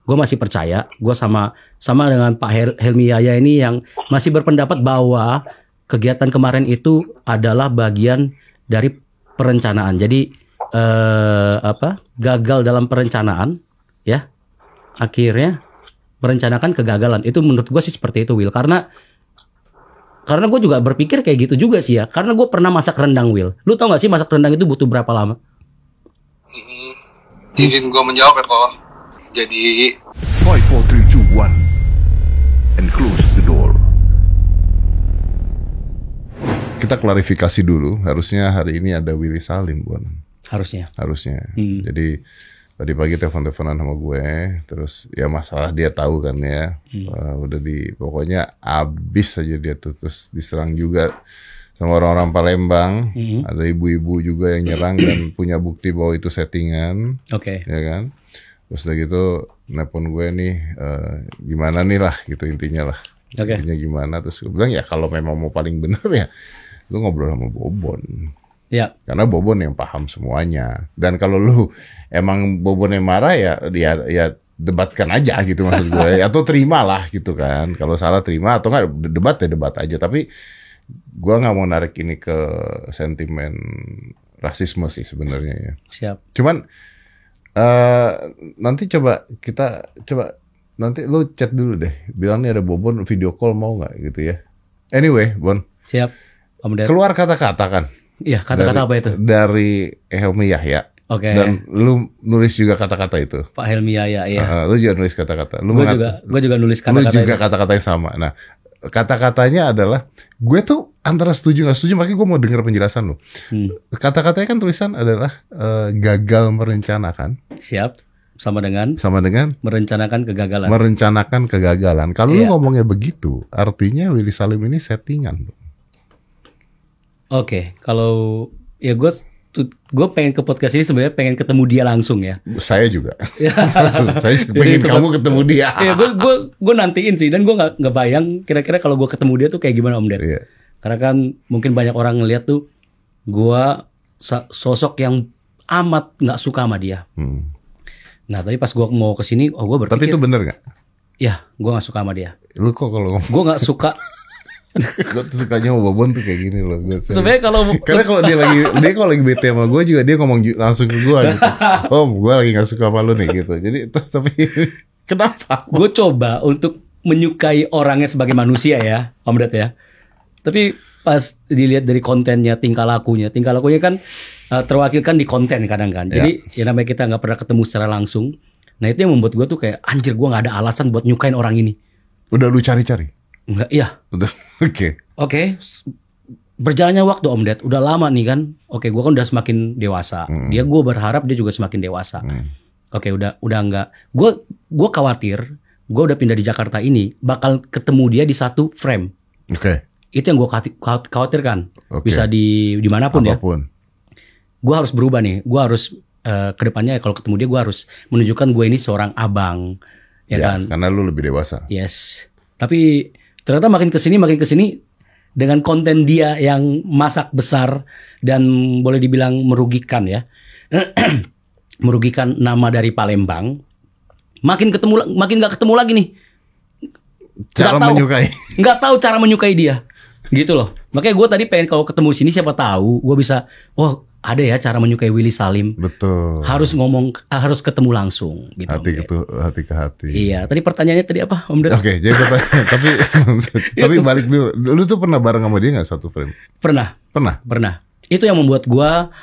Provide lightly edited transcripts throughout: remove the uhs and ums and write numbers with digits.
Gue masih percaya. Gue sama dengan Pak Helmi Yahya ini yang masih berpendapat bahwa kegiatan kemarin itu adalah bagian dari perencanaan. Jadi gagal dalam perencanaan, ya. Akhirnya merencanakan kegagalan. Itu menurut gue sih seperti itu, Will. Karena gue juga berpikir kayak gitu juga sih ya. Karena gue pernah masak rendang, Will. Lu tau gak sih masak rendang itu butuh berapa lama? Izin gue menjawab ya kok. Jadi 5, 4, 3, 2, 1 and close the door. Kita klarifikasi dulu. Harusnya hari ini ada Willy Salim, Bon. Harusnya. Jadi tadi pagi telepon-teleponan sama gue, terus ya masalah dia tahu kan ya, udah pokoknya abis aja dia tuh, terus diserang juga sama orang-orang Palembang, ada ibu-ibu juga yang nyerang dan punya bukti bahwa itu settingan, ya kan, terus udah gitu nelpon gue nih, gimana nih lah gitu intinya lah, intinya gimana, terus gue bilang ya kalau memang mau paling bener ya, lu ngobrol sama Bobon. Ya. Karena Bobon yang paham semuanya. Dan kalau lu emang Bobon yang marah ya debatkan aja gitu maksud gue. Atau terima lah gitu kan. Kalau salah terima atau enggak debat aja. Tapi gue nggak mau narik ini ke sentimen rasisme sih sebenarnya ya. Siap. Cuman nanti nanti lu chat dulu deh. Bilang nih ada Bobon video call mau nggak gitu ya. Anyway, Bon. Siap. Keluar kata-kata kan. Iya, kata-kata apa itu? Dari Helmi Yahya. Dan lu nulis juga kata-kata itu. Pak Helmi Yahya, iya. Lu juga nulis kata-kata. Gue juga nulis kata-kata. Lu juga kata-kata yang sama. Nah, kata-katanya adalah, gue tuh antara setuju nggak setuju, makanya gue mau dengar penjelasan lu. Kata-katanya kan tulisan adalah gagal merencanakan. Siap. Sama dengan merencanakan kegagalan. Merencanakan kegagalan. Kalau lu ngomongnya begitu, artinya Willy Salim ini settingan. Kalau ya gue pengen ke podcast ini sebenarnya pengen ketemu dia langsung ya. Saya juga. Saya pengen kamu ketemu dia. Ya, gue nantiin sih, dan gue nggak bayang kira-kira kalau gue ketemu dia tuh kayak gimana Om Ded. Yeah. Karena kan mungkin banyak orang ngeliat tuh gue sosok yang amat nggak suka sama dia. Nah tapi pas gue mau kesini, gue berpikir. Tapi itu bener nggak? Ya, gue nggak suka sama dia. Lu kok kalau ngomong? Gue nggak suka. Gue tuh sukanya sama Bobon tuh kayak gini loh. Sebenarnya karena kalau dia kalau lagi bete sama gue juga dia ngomong langsung ke gue gitu. Om, gue lagi nggak suka sama lu nih gitu. Jadi tapi kenapa? Gue coba untuk menyukai orangnya sebagai manusia ya, Om Ded ya. Tapi pas dilihat dari kontennya, tingkah lakunya kan terwakilkan di konten kadang kan. Jadi ya namanya kita nggak pernah ketemu secara langsung. Nah itu yang membuat gue tuh kayak anjir, gue nggak ada alasan buat nyukain orang ini. Udah lu cari-cari? Enggak, iya. Udah, oke. Berjalannya waktu Om Ded, udah lama nih kan. Gue kan udah semakin dewasa. Gue berharap dia juga semakin dewasa. Udah enggak. Gue khawatir, gue udah pindah di Jakarta ini, bakal ketemu dia di satu frame. Itu yang gue khawatirkan. Bisa dimanapun ya. Gue harus berubah nih. Gue harus kedepannya kalau ketemu dia, gue harus menunjukkan gue ini seorang abang. Ya kan? Karena lu lebih dewasa. Yes. Tapi ternyata makin kesini dengan konten dia yang masak besar dan boleh dibilang merugikan ya, merugikan nama dari Palembang. Makin nggak ketemu lagi nih. Nggak tahu cara menyukai dia, gitu loh. Makanya gue tadi pengen kalau ketemu sini siapa tahu gue bisa, ada ya cara menyukai Willy Salim. Betul. Harus ketemu langsung gitu. Hati ke hati. Iya, tadi pertanyaannya tadi apa, Om Ded? Jadi pertanyaan tapi balik dulu. Lu tuh pernah bareng sama dia enggak satu frame? Pernah. Itu yang membuat gua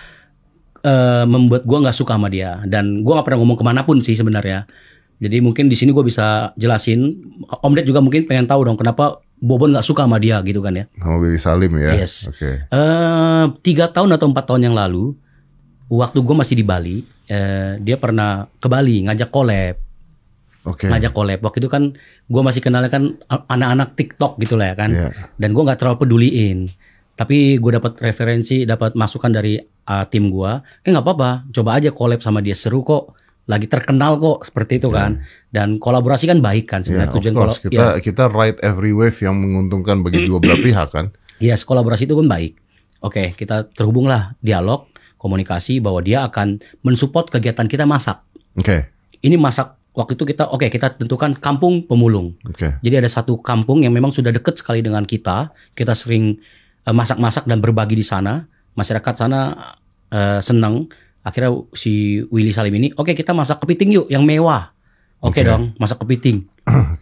nggak suka sama dia, dan gua nggak pernah ngomong kemanapun sih sebenarnya. Jadi mungkin di sini gua bisa jelasin. Om Ded juga mungkin pengen tahu dong kenapa Bobon nggak suka sama dia gitu kan ya? Sama Willy Salim ya? Yes. 3 tahun atau 4 tahun yang lalu, waktu gue masih di Bali, dia pernah ke Bali ngajak collab. Waktu itu kan gue masih kenalnya kan anak-anak TikTok gitu lah ya kan. Dan gue nggak terlalu peduliin. Tapi gue dapat referensi, dapat masukan dari tim gue. Nggak apa-apa, coba aja collab sama dia, seru kok. Lagi terkenal kok, seperti itu kan. Dan kolaborasi kan baik kan sebenarnya. Tujuan kita ride every wave yang menguntungkan bagi dua belah pihak kan. Yes, kolaborasi itu kan baik. Kita terhubunglah, dialog, komunikasi bahwa dia akan mensupport kegiatan kita masak. Ini masak waktu itu kita tentukan kampung pemulung. Jadi ada satu kampung yang memang sudah dekat sekali dengan kita sering masak-masak dan berbagi di sana. Masyarakat sana senang. Akhirnya si Willy Salim ini, kita masak kepiting yuk yang mewah. Dong, masak kepiting.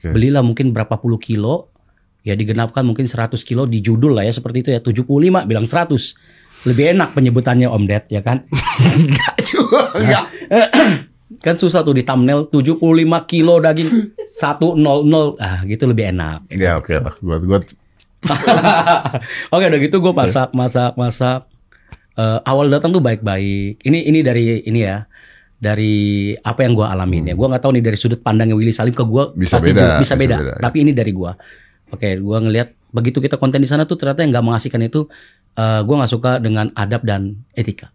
Belilah mungkin berapa puluh kilo, ya digenapkan mungkin 100 kilo di judul lah ya seperti itu ya, 75 bilang 100. Lebih enak penyebutannya Om Ded, ya kan? Enggak juga, enggak. Kan susah tuh di thumbnail 75 kilo daging 100 gitu lebih enak. Ya oke lah, gua udah gitu gue masak. Awal datang tuh baik-baik. Ini dari ini ya, dari apa yang gue alamin ya. Gue nggak tahu nih dari sudut pandangnya Willy Salim ke gue bisa beda. Tapi ini dari gue. Gue ngelihat begitu kita konten di sana tuh ternyata yang nggak mengasihkan itu, gue nggak suka dengan adab dan etika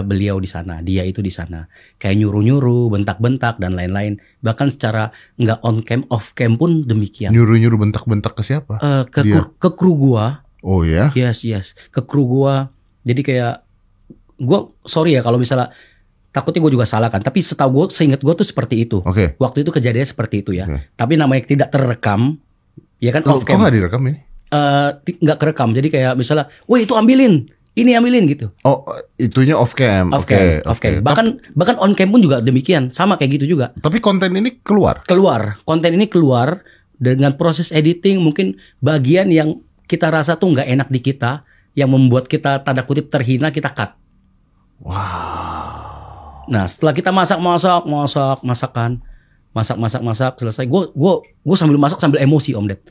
beliau di sana, dia itu di sana kayak nyuruh-nyuruh, bentak-bentak dan lain-lain. Bahkan secara nggak on cam, off cam pun demikian. Nyuruh-nyuruh, bentak-bentak ke siapa? Ke kru gua. Oh ya? Yes. Ke kru gua. Jadi kayak gua sorry ya kalau misalnya takutnya gue juga salah kan. Tapi setahu gue, seingat gue tuh seperti itu. Waktu itu kejadiannya seperti itu ya. Tapi namanya tidak terekam, ya kan off cam. Kok nggak direkam ini? Nggak kerekam. Jadi kayak misalnya, woi itu ambilin. Ini ambilin gitu. Oh, itunya off cam. Off cam. Bahkan on cam pun juga demikian, sama kayak gitu juga. Tapi konten ini keluar. Konten ini keluar dengan proses editing, mungkin bagian yang kita rasa tuh nggak enak di kita, yang membuat kita tanda kutip terhina, kita cut. Wow. Nah, setelah kita masak selesai, gue sambil masak sambil emosi Om Ded.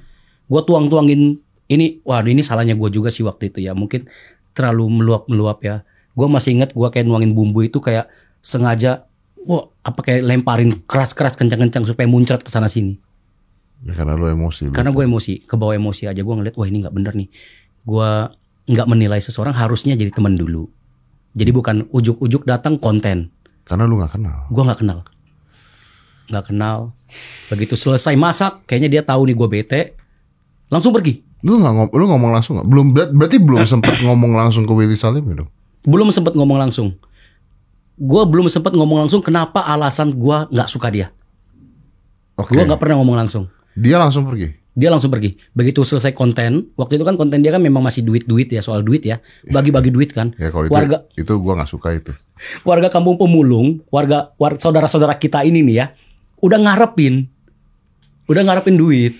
Gue tuangin ini, ini salahnya gue juga sih waktu itu ya, mungkin terlalu meluap ya. Gue masih ingat gue kayak nuangin bumbu itu kayak sengaja, kayak lemparin keras-keras kencang-kencang supaya muncrat ke sana sini. Ya, karena lo emosi. Karena gue emosi, kebawa emosi aja. Gue ngeliat, ini nggak bener nih. Gue nggak menilai seseorang, harusnya jadi teman dulu. Jadi bukan ujuk-ujuk datang konten. Karena lu nggak kenal. Gue nggak kenal. Begitu selesai masak, kayaknya dia tahu nih gue bete, langsung pergi. Lu ngomong langsung nggak? Berarti belum sempat ngomong langsung ke Willy Salim ya dong? Belum sempat ngomong langsung. Gue belum sempat ngomong langsung kenapa alasan gue nggak suka dia. Gue nggak pernah ngomong langsung. Dia langsung pergi. Begitu selesai konten, waktu itu kan konten dia kan memang masih duit ya, soal duit ya, bagi-bagi duit kan. Ya kalau itu gue nggak suka itu. Warga kampung pemulung, warga saudara-saudara kita ini nih ya, udah ngarepin duit.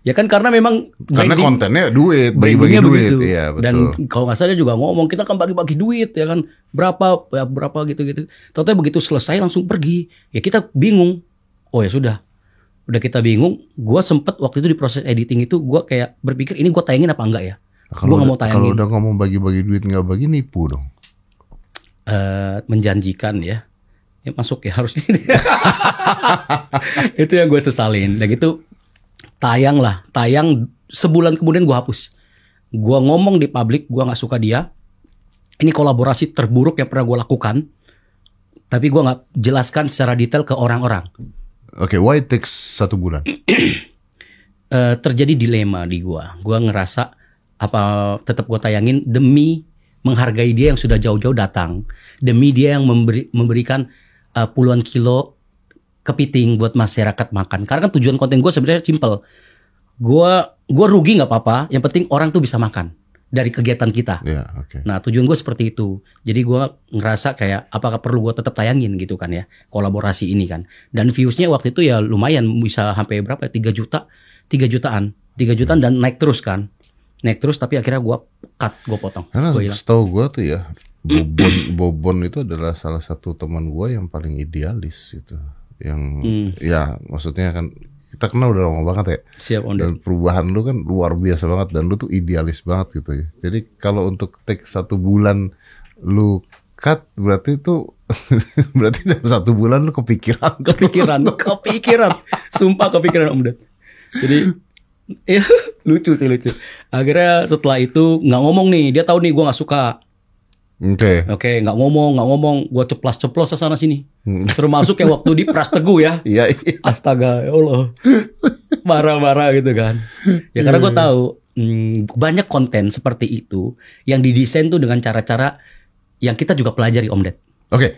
Ya kan karena memang kontennya duit, bagi-bagi duit. Iya, betul. Dan kalau nggak salah dia juga ngomong kita kan bagi-bagi duit ya kan, berapa gitu. Totalnya begitu selesai langsung pergi. Ya kita bingung. Oh ya sudah kita bingung. Gue sempet waktu itu di proses editing itu gue kayak berpikir ini gue tayangin apa enggak ya. Gue nggak mau tayangin. Kalau udah ngomong bagi-bagi duit nggak bagi, nipu dong. Menjanjikan ya masuk ya harusnya. Itu yang gue sesalin. Dan gitu tayang sebulan kemudian gue hapus. Gue ngomong di publik gue nggak suka dia. Ini kolaborasi terburuk yang pernah gue lakukan. Tapi gue nggak jelaskan secara detail ke orang-orang. Why it takes 1 bulan? Terjadi dilema di gue. Gue ngerasa apa tetap gue tayangin demi menghargai dia yang sudah jauh-jauh datang. Demi dia yang memberikan puluhan kilo kepiting buat masyarakat makan. Karena kan tujuan konten gue sebenarnya simple. Gue rugi nggak apa-apa. Yang penting orang tuh bisa makan dari kegiatan kita. Nah tujuan gue seperti itu. Jadi gue ngerasa kayak apakah perlu gue tetap tayangin gitu kan ya, kolaborasi ini kan. Dan viewsnya waktu itu ya lumayan, bisa sampai berapa? 3 jutaan dan naik terus kan. Tapi akhirnya gue potong. Karena setahu gue tuh ya, Bobon itu adalah salah satu teman gue yang paling idealis gitu. Yang ya maksudnya kan kita kenal udah lama banget ya. Siap, dan perubahan lu kan luar biasa banget dan lu tuh idealis banget gitu ya. Jadi kalau untuk take 1 bulan lu cut, berarti itu berarti dalam 1 bulan lu kepikiran. Sumpah kepikiran Om Ded. Jadi ya lucu. Akhirnya setelah itu nggak ngomong nih, dia tahu nih gue nggak suka. Oke, nggak ngomong, gue ceplos ke sana sini. Termasuk yang waktu di Pras Teguh ya. Iya. Astaga, ya Allah, marah-marah gitu kan. Ya karena gue tahu banyak konten seperti itu yang didesain tuh dengan cara-cara yang kita juga pelajari Om Ded.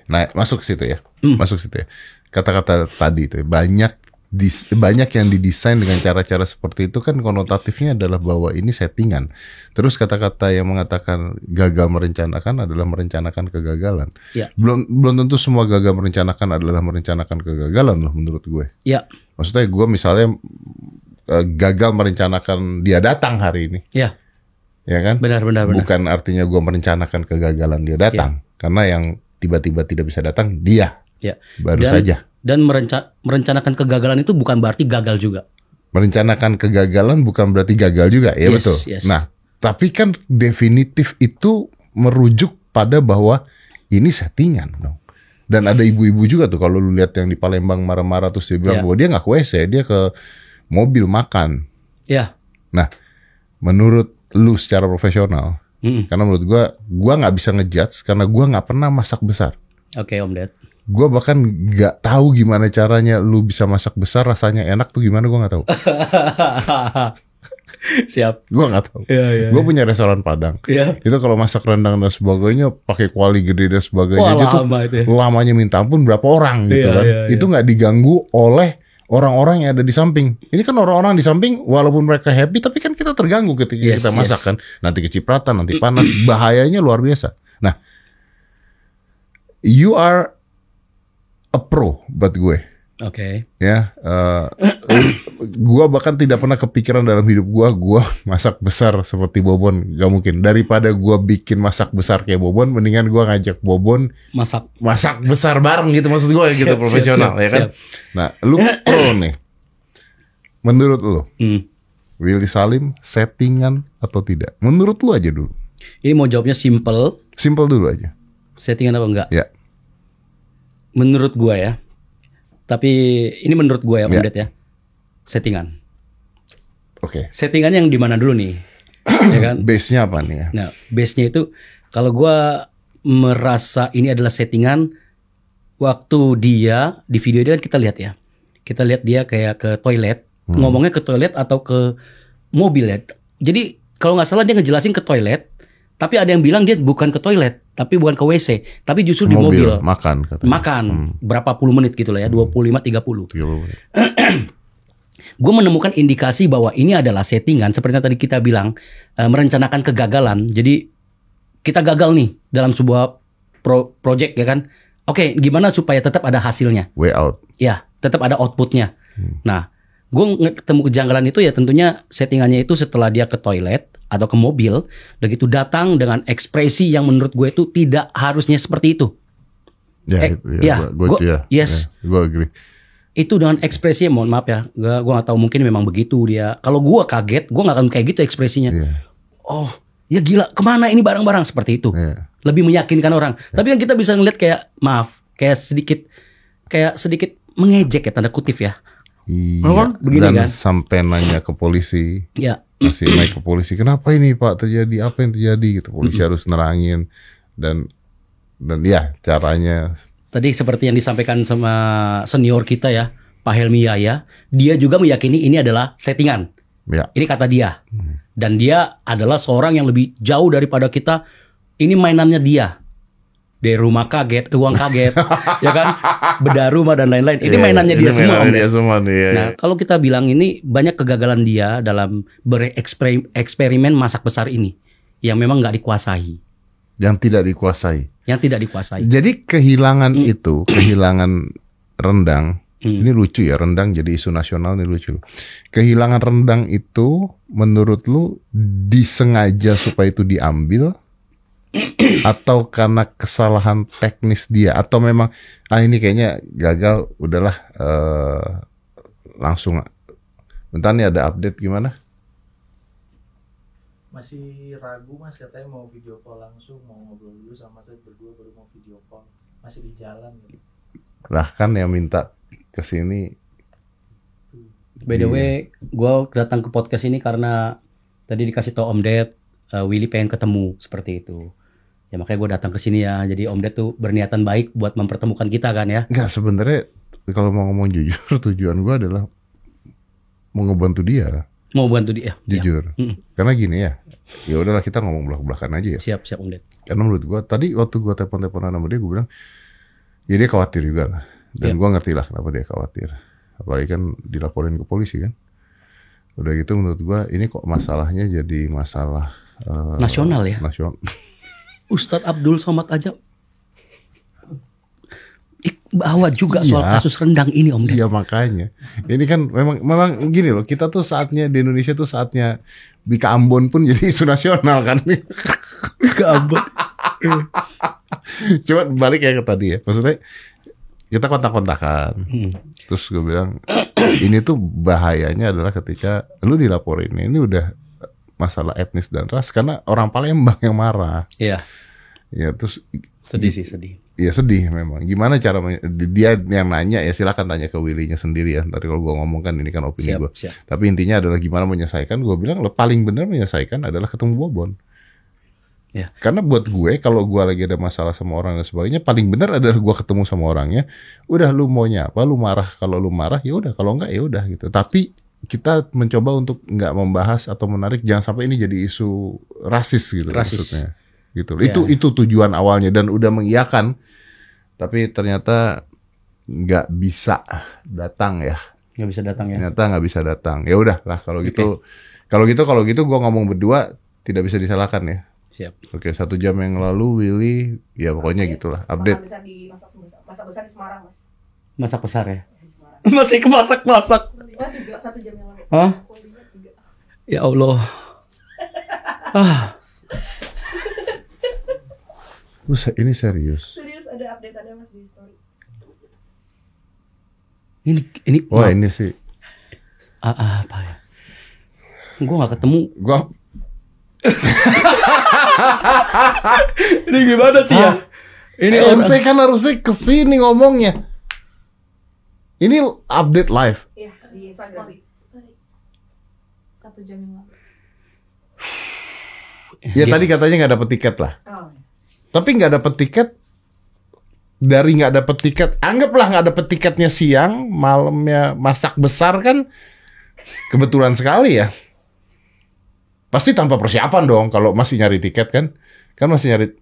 Nah masuk ke situ ya. kata-kata tadi itu banyak yang didesain dengan cara-cara seperti itu kan konotatifnya adalah bahwa ini settingan. Terus kata-kata yang mengatakan gagal merencanakan adalah merencanakan kegagalan. Ya. Belum tentu semua gagal merencanakan adalah merencanakan kegagalan loh menurut gue. Ya. Maksudnya gue misalnya gagal merencanakan dia datang hari ini. Ya. Ya kan? Benar. Bukan artinya gue merencanakan kegagalan dia datang. Karena yang tiba-tiba tidak bisa datang dia. Ya. Baru saja. Dan merencanakan kegagalan itu bukan berarti gagal juga. Merencanakan kegagalan bukan berarti gagal juga, ya betul. Yes. Nah, tapi kan definitif itu merujuk pada bahwa ini settingan dong. Dan ada ibu-ibu juga tuh kalau lu lihat yang di Palembang marah-marah terus dia bilang bahwa dia nggak ke WC, dia ke mobil makan. Ya. Nah, menurut lu secara profesional, karena menurut gua nggak bisa ngejudge karena gua nggak pernah masak besar. Oke, Om Ded. Gue bahkan nggak tahu gimana caranya lu bisa masak besar, rasanya enak tuh gimana gue nggak tahu. Siap. Gue nggak tahu. Ya. Gue punya restoran Padang. Ya. Itu kalau masak rendang dan sebagainya pakai kuali gede dan sebagainya. Wah, lama itu. Lamanya minta ampun berapa orang gitu kan. Itu nggak diganggu oleh orang-orang yang ada di samping. Ini kan orang-orang di samping walaupun mereka happy tapi kan kita terganggu ketika kita masak kan. Nanti kecipratan, nanti panas, bahayanya luar biasa. Nah, you are a pro buat gue. Oke. Ya, gue bahkan tidak pernah kepikiran dalam hidup gue masak besar seperti Bobon, gak mungkin. Daripada gue bikin masak besar kayak Bobon, mendingan gue ngajak Bobon masak besar bareng gitu, maksud gue gitu, profesional ya kan. Siap. Nah, lu pro nih. Menurut lu, Willy Salim settingan atau tidak? Menurut lu aja dulu. Ini mau jawabnya simple. Simple dulu aja. Settingan apa enggak? Ya. Menurut gua ya. Tapi ini menurut gua ya, Om Ded ya. Settingan. Oke. Settingan yang di mana dulu nih? Ya kan? Base-nya apa nih ya? Nah, base-nya itu kalau gua merasa ini adalah settingan waktu dia di video dia kan kita lihat ya. Kita lihat dia kayak ke toilet, ngomongnya ke toilet atau ke mobil ya. Jadi kalau nggak salah dia ngejelasin ke toilet. Tapi ada yang bilang dia bukan ke toilet, tapi bukan ke WC, tapi justru di mobil. Makan katanya. Makan, berapa puluh menit gitu lah ya, 25-30. Gue menemukan indikasi bahwa ini adalah settingan, seperti yang tadi kita bilang, merencanakan kegagalan. Jadi kita gagal nih dalam sebuah project ya kan. Oke, gimana supaya tetap ada hasilnya? Way out. Ya, tetap ada outputnya. Nah, gue ketemu kejanggalan itu ya tentunya settingannya itu setelah dia ke toilet atau ke mobil, begitu datang dengan ekspresi yang menurut gue itu tidak harusnya seperti itu. Gue agree. Itu dengan ekspresinya, mohon maaf ya, gue nggak tahu mungkin memang begitu dia. Kalau gue kaget, gue nggak akan kayak gitu ekspresinya. Oh, ya gila, kemana ini barang-barang seperti itu? Lebih meyakinkan orang. Tapi yang kita bisa ngeliat kayak kayak sedikit mengejek ya tanda kutip ya. Iya. Begini dan kan? Sampai nanya ke polisi. Ya. Masih naik ke polisi. Kenapa ini Pak terjadi? Apa yang terjadi? Gitu. Polisi harus nerangin dan ya caranya. Tadi seperti yang disampaikan sama senior kita ya, Pak Helmi Yahya, dia juga meyakini ini adalah settingan. Ya. Ini kata dia. Dan dia adalah seorang yang lebih jauh daripada kita. Ini mainannya dia. Dari rumah kaget, uang kaget, ya kan, bedah rumah dan lain-lain. Ini mainannya dia semua. Nah, kalau kita bilang ini banyak kegagalan dia dalam bereksperimen masak besar ini, yang memang nggak dikuasai. Yang tidak dikuasai. Jadi kehilangan itu, kehilangan rendang. Ini lucu ya, rendang jadi isu nasional, ini lucu. Kehilangan rendang itu, menurut lu disengaja supaya itu diambil? Atau karena kesalahan teknis dia, atau memang ini kayaknya gagal, udahlah langsung. Bentar nih ada update gimana? Masih ragu Mas, katanya mau video call langsung, mau ngobrol dulu sama saya berdua baru mau video call. Masih di jalan gitu. Lah kan yang minta kesini. By the way, gue datang ke podcast ini karena tadi dikasih tau Om Ded, Willy pengen ketemu seperti itu. Ya makanya gue datang ke sini ya. Jadi Om Ded tuh berniatan baik buat mempertemukan kita kan ya. Enggak, sebenarnya kalau mau ngomong jujur, tujuan gue adalah mau ngebantu dia. Mau bantu dia. Jujur. Ya. Karena gini ya. Ya udahlah kita ngomong belak-belakan aja ya. Siap Om Ded. Karena menurut gue tadi waktu gue telepon-teleponan sama dia, gue bilang ya dia khawatir juga lah. Dan gue ngerti lah kenapa dia khawatir. Apalagi kan dilaporin ke polisi kan. Udah gitu menurut gue ini kok masalahnya jadi masalah nasional ya. Nasional. Ustadz Abdul Somad aja bawa juga soal kasus rendang ini Om. Iya makanya. Ini kan memang gini loh. Kita tuh saatnya di Indonesia tuh saatnya Bika Ambon pun jadi isu nasional kan. Bika Ambon. Cuma balik ya ke tadi ya. Maksudnya kita kontak-kontakan. Terus gue bilang ini tuh bahayanya adalah ketika lu dilaporin ini udah masalah etnis dan ras karena orang Palembang yang marah. Iya. Ya terus sedih sih, sedih. Iya sedih memang. Gimana cara dia yang nanya ya silakan tanya ke Willy-nya sendiri ya. Tadi kalau gue ngomong kan ini kan opini gue. Tapi intinya adalah gimana menyelesaikan. Gue bilang paling benar menyelesaikan adalah ketemu Bobon. Ya. Karena buat gue kalau gue lagi ada masalah sama orang dan sebagainya paling benar adalah gue ketemu sama orangnya. Udah lu maunya apa? Lu marah. Kalau lu marah ya udah. Kalau enggak ya udah gitu. Tapi kita mencoba untuk nggak membahas atau menarik. Jangan sampai ini jadi isu rasis gitu. Rasis. Maksudnya. Gitu. Ya. Itu tujuan awalnya dan udah mengiyakan. Tapi ternyata nggak bisa datang ya. Nggak bisa datang ya. Ternyata nggak bisa datang. Ya udah lah kalau gitu. Kalau gitu gue ngomong berdua tidak bisa disalahkan ya. Siap. Oke, 1 jam yang lalu Willy ya pokoknya gitulah update. Masak besar di Semarang mas. Masak besar ya. Masih masak. Masih 1 jam yang lalu. Hah? Ya Allah. Ini serius. Serius ada update ada mas di story. Ini. Wah ini sih. Apa ya? Gue nggak ketemu. Ini gimana sih ya? Ini ente kan harusnya kesini ngomongnya. Ini update live. Iya di Instagram. Story. 1 jam yang lalu. Ya tadi katanya nggak dapet tiket lah. Oh. Tapi nggak dapet tiket. Dari nggak dapet tiket, anggaplah nggak dapet tiketnya siang, malamnya masak besar kan kebetulan sekali ya. Pasti tanpa persiapan dong kalau masih nyari tiket kan masih nyari.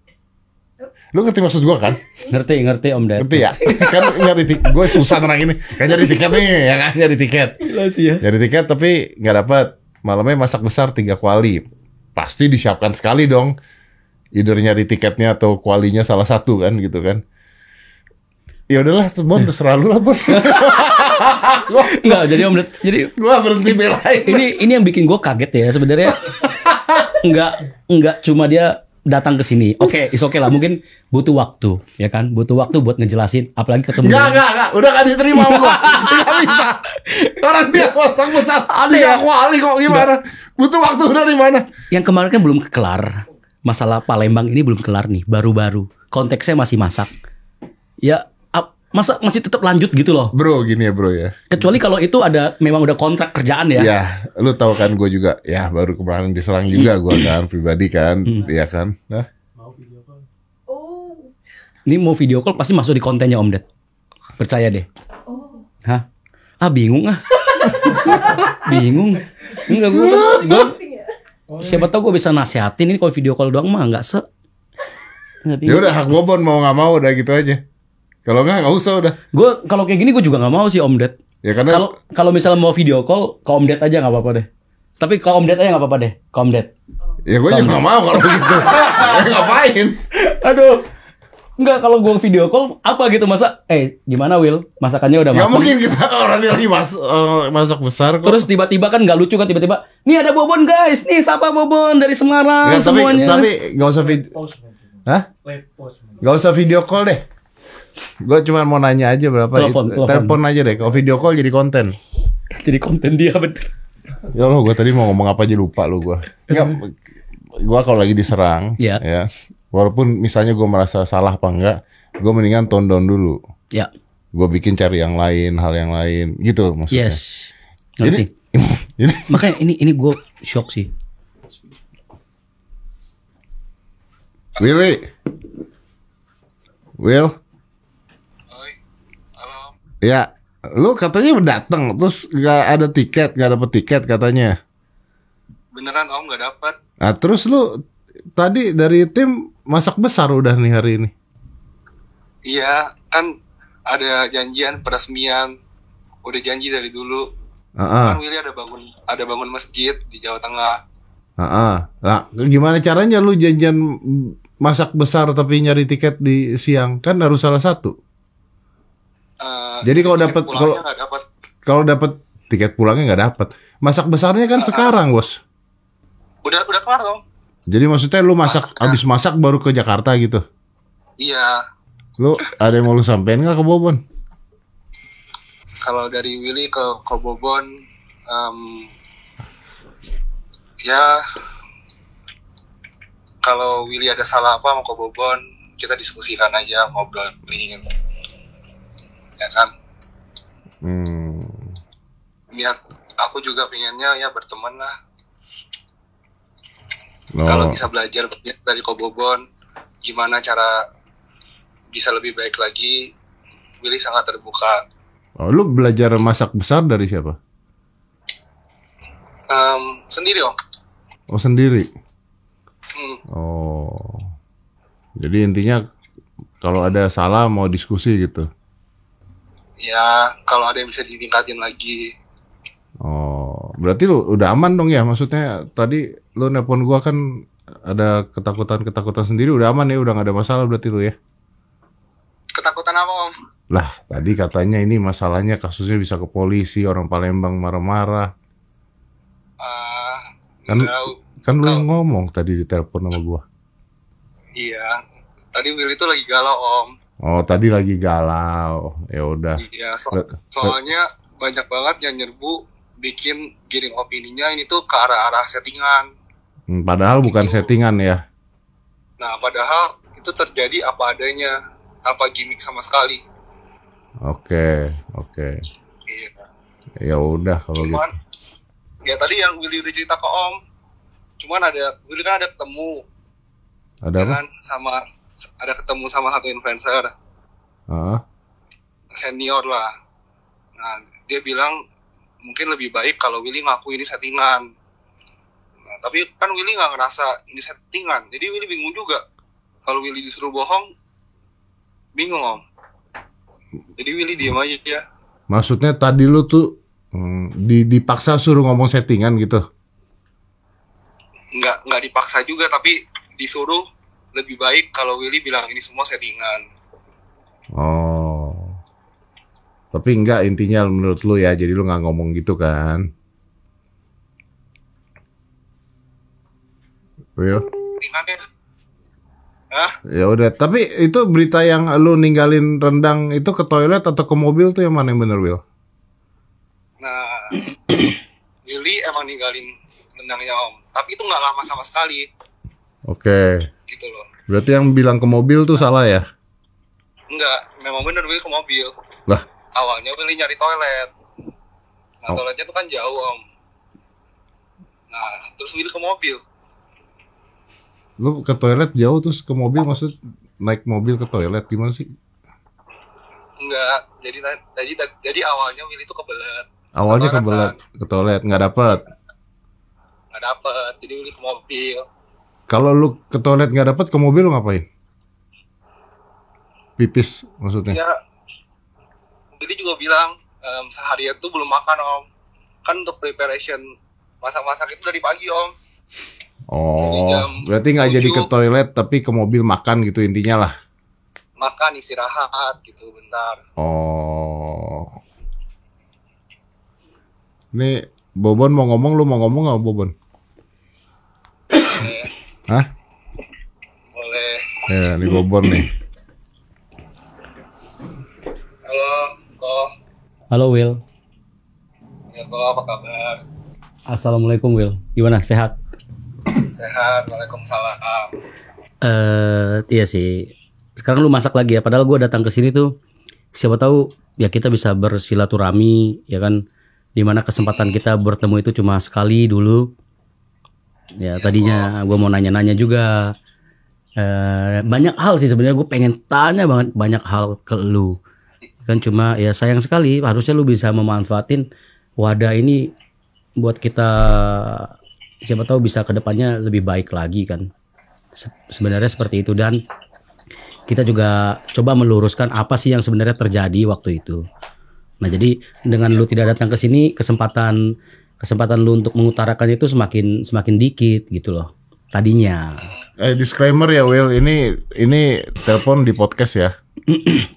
Lu ngerti maksud gua kan? Ngerti Om Ded. Ngerti ya? Kan nyari tiket, gue susah tenang ini. Kan nyari tiket nih, ya kan nyari tiket. Ya. Nyari tiket tapi nggak dapat. Malamnya masak besar 3 kuali. Pasti disiapkan sekali dong. Either nyari tiketnya atau kualinya salah satu kan gitu kan. Ya udahlah, Bon, terserah lu lah, Bon. Enggak, jadi Om Ded, jadi gua berhenti belain. Ini yang bikin gua kaget ya sebenarnya. Enggak cuma dia datang ke sini. Oke, is okay lah. Mungkin butuh waktu, ya kan? Butuh waktu buat ngejelasin, apalagi ketemu. Enggak. Udah gak diterima sama gua. Enggak bisa. Orang dia masak besar. Ada ya kuali kok gimana? Butuh waktu dari mana? Yang kemarin kan belum kelar. Masalah Palembang ini belum kelar nih, baru-baru. Konteksnya masih masak. Ya, masa masih tetap lanjut gitu loh. Bro, gini ya bro ya. Kecuali kalau itu memang udah kontrak kerjaan ya. Ya, lu tahu kan gue juga. Ya, baru kemarin diserang juga gue kan, pribadi kan. Iya kan. Nah. Mau video call. Oh. Ini mau video call pasti masuk di kontennya Om Ded. Percaya deh. Oh. Hah? Bingung ah. Bingung. Enggak gue siapa tahu gue bisa nasihatin ini kalau video call doang mah enggak se. Ya udah hak Bobon mau nggak mau udah gitu aja. Kalau nggak usah udah. Gue kalau kayak gini gue juga nggak mau sih Om Ded. Ya karena kalau misalnya mau video call ke Om Ded aja nggak apa-apa deh. Tapi ke Om Ded aja nggak apa-apa deh. Ke Om Ded. Ya gue juga nggak mau kalau gitu. Ngapain? Aduh. Enggak, kalau gue video call apa gitu masa gimana Will? Masakannya udah matang. Gak mungkin kita orang lagi masak besar kok. Terus tiba-tiba kan nggak lucu kan tiba-tiba. Nih ada Bobon guys. Nih siapa Bobon dari Semarang semuanya. Tapi nggak usah video. Hah? Nggak usah video call deh. Gue cuma mau nanya aja berapa. Telepon aja deh. Kalau video call jadi konten. Jadi konten dia bener. Ya Allah, gue tadi mau ngomong apa aja lupa lu gue. Gue kalau lagi diserang, ya. Walaupun misalnya gue merasa salah apa enggak, gue mendingan tone down dulu. Ya. Gue bikin cari yang lain, hal yang lain, gitu maksudnya. Yes. Ngerti. Ini makanya ini gue shock sih. Will. Oi, halo. Ya, lu katanya datang, terus nggak ada tiket, nggak dapet tiket katanya. Beneran Om nggak dapat. Nah, terus lu tadi dari tim masak besar udah nih hari ini. Iya, kan ada janjian peresmian, udah janji dari dulu. Kan Willy ada bangun masjid di Jawa Tengah. Nah, gimana caranya lu janjian masak besar tapi nyari tiket di siang? Kan harus salah satu. Jadi kalau dapat tiket pulangnya nggak dapat. Masak besarnya kan sekarang, Bos. Udah kelar dong. Jadi maksudnya lu habis masak baru ke Jakarta gitu? Iya. Lu ada yang mau lu sampein nggak ke Bobon? Kalau dari Willy ke Bobon, ya kalau Willy ada salah apa sama Bobon, kita diskusikan aja, ngobrolin, ya kan? Niat aku juga pengennya ya berteman lah. Kalau bisa belajar dari Bobon, gimana cara bisa lebih baik lagi, Willy sangat terbuka. Lu belajar masak besar dari siapa? Sendiri Om. Oh sendiri. Jadi intinya kalau ada salah mau diskusi gitu. Ya kalau ada yang bisa ditingkatin lagi. Berarti lu udah aman dong ya? Maksudnya tadi lu nelpon gua kan ada ketakutan sendiri, udah aman ya? Udah gak ada masalah berarti lu ya? Ketakutan apa Om? Lah tadi katanya ini masalahnya kasusnya bisa ke polisi, orang Palembang marah-marah. Kan lu yang ngomong tadi di telepon sama gua. Iya, tadi Willy itu lagi galau Om. Oh tadi lagi galau, ya udah. Iya, soalnya banyak banget yang nyerbu bikin giring opininya ini tuh ke arah-arah settingan. Padahal bukan settingan ya. Nah, padahal itu terjadi apa adanya, tanpa gimmick sama sekali. Oke. Iya. Ya udah kalau gitu. Ya tadi yang Willy udah cerita ke Om. Cuman Willy kan ada ketemu. Ada apa? Ada ketemu sama satu influencer. Senior lah. Nah, dia bilang mungkin lebih baik kalau Willy ngaku ini settingan. Nah, tapi kan Willy nggak ngerasa ini settingan. Jadi Willy bingung juga. Kalau Willy disuruh bohong, bingung Om. Jadi Willy diem aja ya. Maksudnya tadi lu tuh dipaksa suruh ngomong settingan gitu? Nggak dipaksa juga, tapi disuruh lebih baik kalau Willy bilang ini semua settingan. Tapi enggak intinya menurut lu ya, jadi lu nggak ngomong gitu kan? Will? Settingan ya? Ya udah, tapi itu berita yang lu ninggalin rendang itu ke toilet atau ke mobil tuh yang mana yang bener, Will? Nah, Willy emang ninggalin rendangnya Om, tapi itu nggak lama sama sekali. Oke. Gitu loh. Berarti yang bilang ke mobil tuh salah ya? Enggak, memang bener Willy ke mobil. Lah? Awalnya Willy nyari toilet. Nah, toiletnya tuh kan jauh Om. Nah, terus Willy ke mobil. Lu ke toilet jauh terus ke mobil, maksud naik mobil ke toilet gimana sih? Enggak, jadi awalnya Willy tuh kebelet. Awalnya kebelet ke toilet, nggak dapet, jadi Willy ke mobil. Kalau lu ke toilet nggak dapet, ke mobil lu ngapain? Pipis maksudnya? Ya, Willy juga bilang seharian tuh belum makan Om. Kan untuk preparation masak-masak itu dari pagi Om. Berarti nggak jadi ke toilet tapi ke mobil makan gitu intinya lah. Makan, istirahat gitu bentar. Ini Bobon mau ngomong, lu mau ngomong nggak Bobon? Hah? Boleh. Ya, ini Bobon nih. Halo Will. Ya, apa kabar? Assalamualaikum Will. Gimana? Sehat? Sehat, waalaikumsalam. Iya sih. Sekarang lu masak lagi ya. Padahal gue datang ke sini tuh, siapa tahu ya kita bisa bersilaturahmi, ya kan? Dimana kesempatan kita bertemu itu cuma sekali dulu. Ya tadinya gue mau nanya-nanya juga. Banyak hal sih sebenarnya gue pengen tanya banget banyak hal ke lu. Kan cuma ya sayang sekali. Harusnya lu bisa memanfaatin wadah ini buat kita. Siapa tahu bisa ke depannya lebih baik lagi kan. Sebenarnya seperti itu. Dan kita juga coba meluruskan apa sih yang sebenarnya terjadi waktu itu. Nah, jadi dengan lu tidak datang ke sini, kesempatan lu untuk mengutarakan itu semakin dikit gitu loh. Tadinya. Disclaimer ya Will, ini telepon di podcast ya.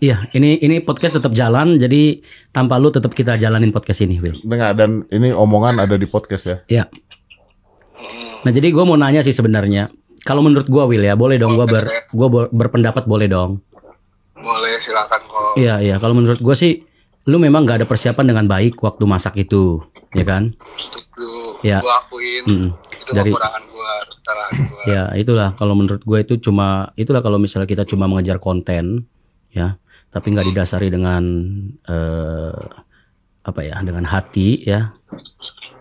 Iya, ini podcast tetap jalan, jadi tanpa lu tetap kita jalanin podcast ini, Will. Dengar, dan ini omongan ada di podcast ya. Iya. Nah, jadi gue mau nanya sih sebenarnya. Kalau menurut gue Will ya, boleh dong gue berpendapat, boleh dong. Boleh, silakan kok. Iya. Kalau menurut gue sih, lu memang gak ada persiapan dengan baik waktu masak itu, ya kan? Setuju. Ya. Gue akuin itu kekurangan gue, kesalahan gue. Ya, itulah kalau menurut gue itu itulah kalau misalnya kita cuma mengejar konten, ya, tapi nggak didasari dengan dengan hati, ya.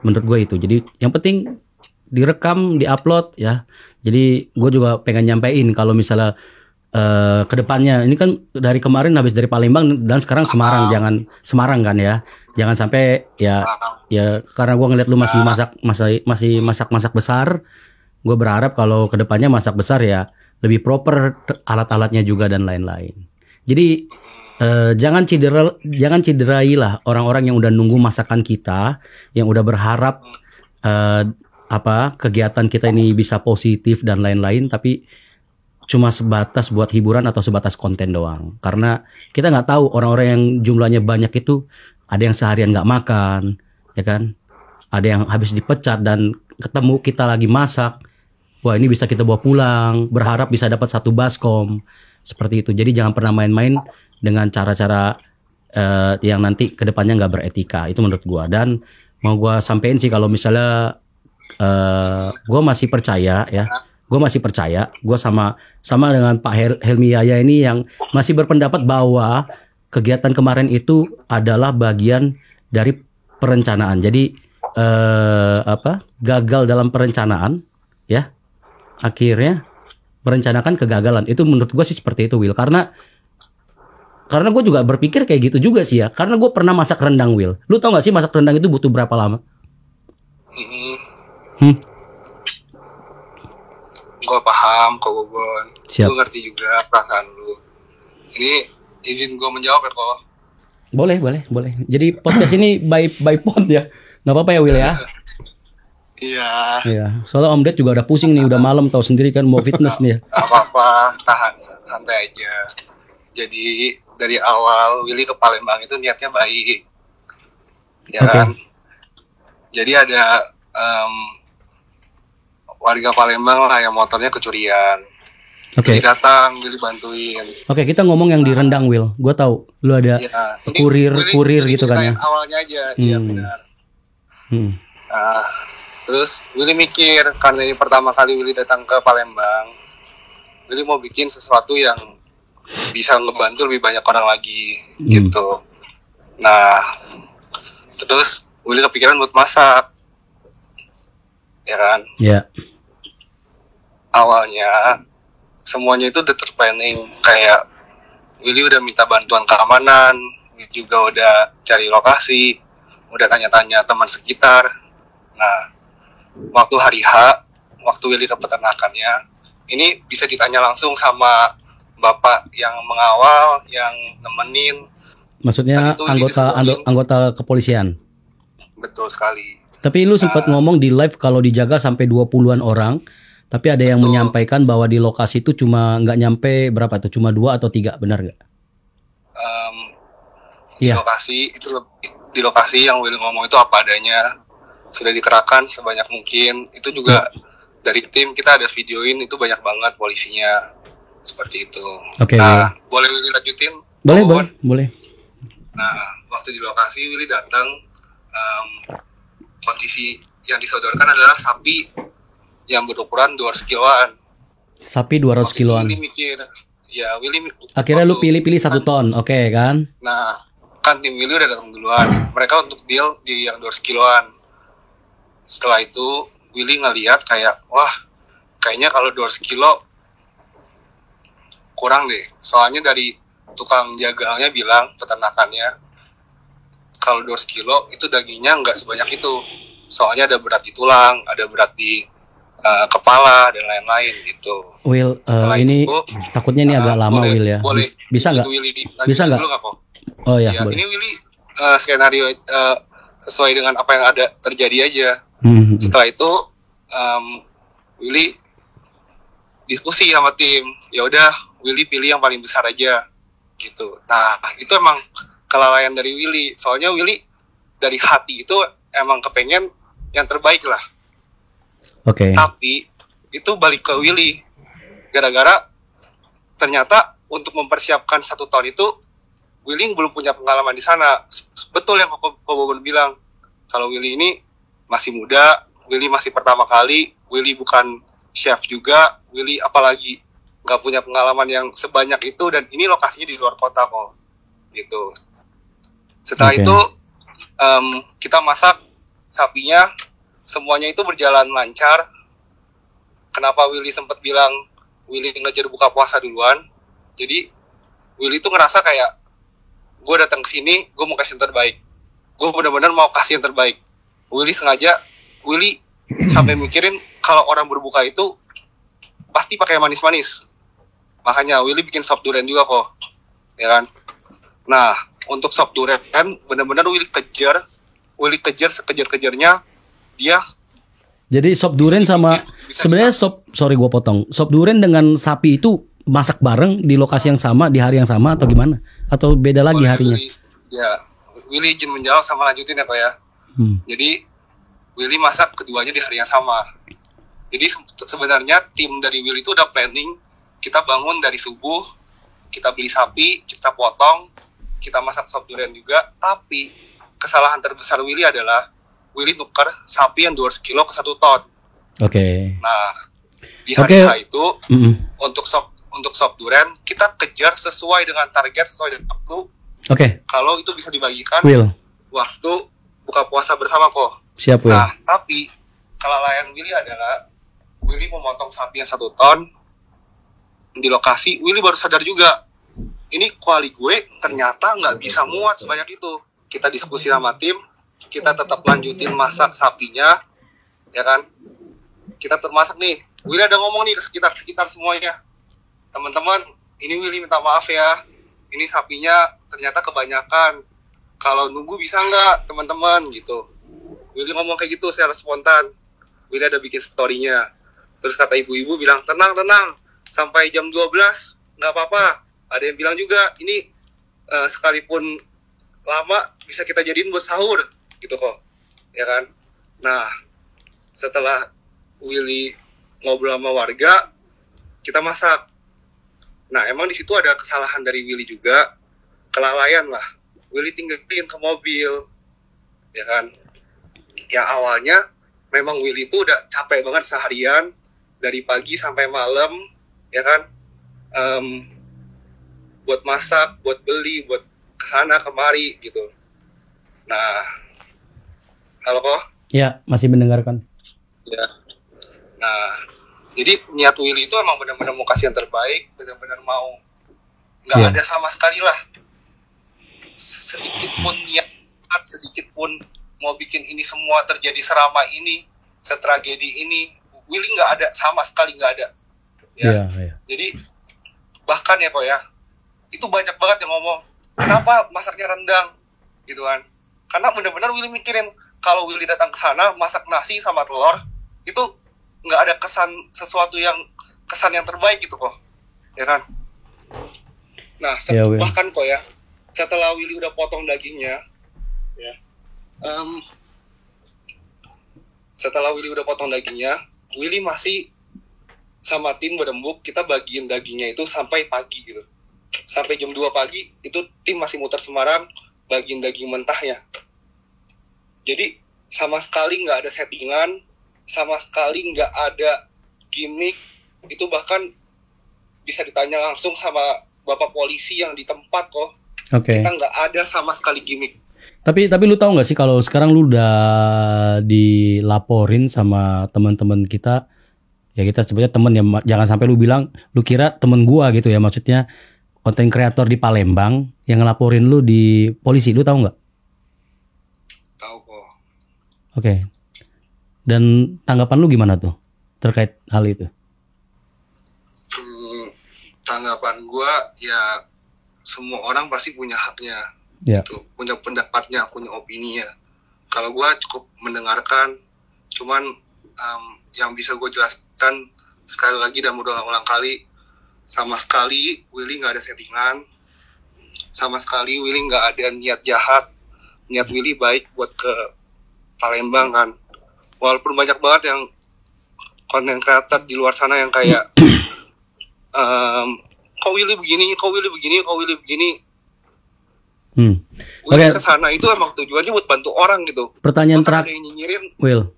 Menurut gue itu. Jadi yang penting direkam, diupload, ya. Jadi gue juga pengen nyampein kalau misalnya kedepannya ini kan dari kemarin habis dari Palembang dan sekarang Semarang kan ya. Jangan sampai ya karena gue ngeliat lu masih masak besar. Gue berharap kalau kedepannya masak besar ya lebih proper alat-alatnya juga dan lain-lain. Jadi jangan cederai lah orang-orang yang udah nunggu masakan kita, yang udah berharap kegiatan kita ini bisa positif dan lain-lain, tapi cuma sebatas buat hiburan atau sebatas konten doang. Karena kita nggak tahu orang-orang yang jumlahnya banyak itu ada yang seharian nggak makan, ya kan? Ada yang habis dipecat dan ketemu kita lagi masak. Wah, ini bisa kita bawa pulang, berharap bisa dapat 1 baskom. Seperti itu. Jadi jangan pernah main-main dengan cara-cara yang nanti kedepannya nggak beretika. Itu menurut gua. Dan mau gua sampein sih kalau misalnya gua masih percaya ya. Gue sama dengan Pak Helmi Yahya ini yang masih berpendapat bahwa kegiatan kemarin itu adalah bagian dari perencanaan. Jadi gagal dalam perencanaan, ya. Akhirnya merencanakan kegagalan. Itu menurut gue sih seperti itu, Will. Karena gue juga berpikir kayak gitu juga sih ya. Karena gue pernah masak rendang, Will. Lu tau gak sih masak rendang itu butuh berapa lama? Gue paham kok, Gon. Siap. Gue ngerti juga perasaan lu. Ini izin gue menjawab ya kok. Boleh. Jadi podcast ini by pod ya. Nggak apa-apa ya Will ya? Iya. Soalnya Om Ded juga udah pusing nih, udah malam tahu sendiri kan mau fitness nih ya. Apa-apa, tahan, santai aja. Jadi dari awal Willy ke Palembang itu niatnya baik. Ya kan? Jadi ada warga Palembang lah yang motornya kecurian. Willy datang, Willy bantuin. Kita ngomong yang di rendang, Will. Gue tahu lu ada kurir gitu kan ya. Awalnya aja, iya benar. Terus Willy mikir, karena ini pertama kali Willy datang ke Palembang, Willy mau bikin sesuatu yang bisa ngebantu lebih banyak orang lagi, gitu. Nah, terus Willy kepikiran buat masak, ya kan? Iya. Awalnya semuanya itu udah terplanning, kayak Willy udah minta bantuan keamanan, Willy juga udah cari lokasi, udah tanya-tanya teman sekitar. Nah, waktu hari H, waktu Willy ke peternakannya, ini bisa ditanya langsung sama bapak yang mengawal, yang nemenin. Maksudnya anggota kepolisian. Betul sekali. Tapi lu sempat ngomong di live kalau dijaga sampai 20-an orang, tapi ada yang menyampaikan bahwa di lokasi itu cuma nggak nyampe berapa tuh, cuma 2 atau 3, benar nggak? Di lokasi yang Willy ngomong itu apa adanya, sudah dikerahkan sebanyak mungkin. Itu juga dari tim kita ada videoin, itu banyak banget polisinya, seperti itu. Nah, boleh Willy lanjutin? Boleh. Nah, waktu di lokasi Willy datang, kondisi yang disodorkan adalah sapi yang berukuran 200 kiloan. Sapi 200 kiloan. Willy mikir, akhirnya lu pilih 1 ton, kan? Nah, kan tim Willy udah datang duluan. Mereka untuk deal di yang 200 kiloan. Setelah itu Willy ngeliat kayak, wah, kayaknya kalau 200 kilo kurang deh. Soalnya dari tukang jaganya bilang, peternakannya, kalau 200 kilo itu dagingnya nggak sebanyak itu. Soalnya ada berat di tulang, ada berat di kepala dan lain-lain gitu. Will, ini itu, takutnya ini agak lama boleh, Will ya. Boleh. Bisa nggak? Bisa nggak? Oh ya. Ya ini Willy skenario sesuai dengan apa yang ada terjadi aja. Setelah itu Willy diskusi sama tim. Ya udah, Willy pilih yang paling besar aja gitu. Nah itu emang kelalaian dari Willy. Soalnya Willy dari hati itu emang kepengen yang terbaik lah. Oke. Tapi itu balik ke Willy. Gara-gara ternyata untuk mempersiapkan 1 tahun itu Willy belum punya pengalaman di sana. Betul yang Ko Bobon bilang. Kalau Willy ini masih muda, Willy masih pertama kali, Willy bukan chef juga, Willy apalagi nggak punya pengalaman yang sebanyak itu, dan ini lokasinya di luar kota kok. Gitu. Setelah itu kita masak sapinya, semuanya itu berjalan lancar. Kenapa Willy sempat bilang Willy ngejar buka puasa duluan? Jadi Willy tuh ngerasa kayak gue datang ke sini, gue mau kasih yang terbaik. Gue benar-benar mau kasih yang terbaik. Willy sengaja, Willy sampai mikirin kalau orang berbuka itu pasti pakai manis-manis. Makanya Willy bikin sop durian juga kok, ya kan? Nah, untuk sop durian benar-benar Willy kejar sekejar-kejarnya dia. Jadi sop durian sama sebenarnya sorry gue potong. Sop durian dengan sapi itu masak bareng di lokasi yang sama, di hari yang sama atau gimana? Atau beda lagi harinya? Willy izin menjawab sama lanjutin ya Pak ya. Jadi Willy masak keduanya di hari yang sama. Jadi sebenarnya tim dari Willy itu udah planning, kita bangun dari subuh, kita beli sapi, kita potong, kita masak sop durian juga. Tapi kesalahan terbesar Willy adalah Willy nuker sapi yang 200 kilo ke 1 ton. Oke. Nah, di hari itu untuk sop durian kita kejar sesuai dengan target, sesuai dengan waktu. Kalau itu bisa dibagikan waktu buka puasa bersama kok. Siap, Will. Nah, tapi kelalaian Willy adalah Willy memotong sapi yang 1 ton di lokasi. Willy baru sadar juga, ini kuali gue ternyata nggak bisa muat sebanyak itu. Kita diskusi sama tim, kita tetap lanjutin masak sapinya, ya kan? Kita termasak nih. Willy ada ngomong nih ke sekitar semuanya. Teman-teman, ini Willy minta maaf ya. Ini sapinya ternyata kebanyakan. Kalau nunggu bisa nggak, teman-teman, gitu. Willy ngomong kayak gitu secara spontan. Willy ada bikin story-nya. Terus kata ibu-ibu bilang, tenang, sampai jam 12, nggak apa-apa. Ada yang bilang juga, ini sekalipun lama bisa kita jadiin buat sahur, gitu kok. Ya kan? Nah, setelah Willy ngobrol sama warga, kita masak. Nah, emang di situ ada kesalahan dari Willy juga, kelalaian lah. Willy tinggalin ke mobil, ya kan? Yang awalnya memang Willy itu udah capek banget seharian, dari pagi sampai malam, ya kan? Buat masak, buat beli, buat kesana kemari gitu. Nah, halo kok? Ya, masih mendengarkan. Ya. Nah, jadi niat Willy itu emang benar-benar mau kasih yang terbaik, benar-benar mau, nggak ada sama sekali lah sedikit pun niat, sedikit pun mau bikin ini semua terjadi serama ini, setragedi ini. Willy nggak ada, sama sekali nggak ada. Ya. Jadi bahkan ya kok ya, itu banyak banget yang ngomong, kenapa masaknya rendang, gitu kan? Karena benar-benar Willy mikirin, kalau Willy datang ke sana masak nasi sama telur, itu nggak ada kesan sesuatu yang kesan yang terbaik gitu kok, ya kan? Nah, bahkan kok ya, setelah Willy udah potong dagingnya, ya, setelah Willy udah potong dagingnya, Willy masih sama tim berembuk, kita bagiin dagingnya itu sampai pagi gitu. Sampai jam 2 pagi, itu tim masih muter Semarang, bagiin daging mentahnya. Jadi, sama sekali nggak ada settingan, sama sekali nggak ada gimmick. Itu bahkan bisa ditanya langsung sama bapak polisi yang di tempat kok. Kita nggak ada sama sekali gimmick. Tapi lu tahu nggak sih kalau sekarang lu udah dilaporin sama teman-teman kita, ya kita sebutnya temen ya, jangan sampai lu bilang lu kira temen gua gitu ya, maksudnya konten kreator di Palembang yang ngelaporin lu di polisi, lu tahu nggak? Tahu kok. Dan tanggapan lu gimana tuh? terkait hal itu? Tanggapan gue ya semua orang pasti punya haknya, gitu. Punya pendapatnya, punya opini ya. Kalau gue cukup mendengarkan, cuman yang bisa gue jelaskan sekali lagi dan berulang-ulang kali, sama sekali Willy nggak ada settingan, sama sekali Willy nggak ada niat jahat. Niat Willy baik buat ke Palembang kan. Walaupun banyak banget yang konten kreator di luar sana yang kayak kok Willy begini, kok Willy begini, kok Willy begini. Willy kesana itu emang tujuannya buat bantu orang gitu. Pertanyaan terakhir, Will.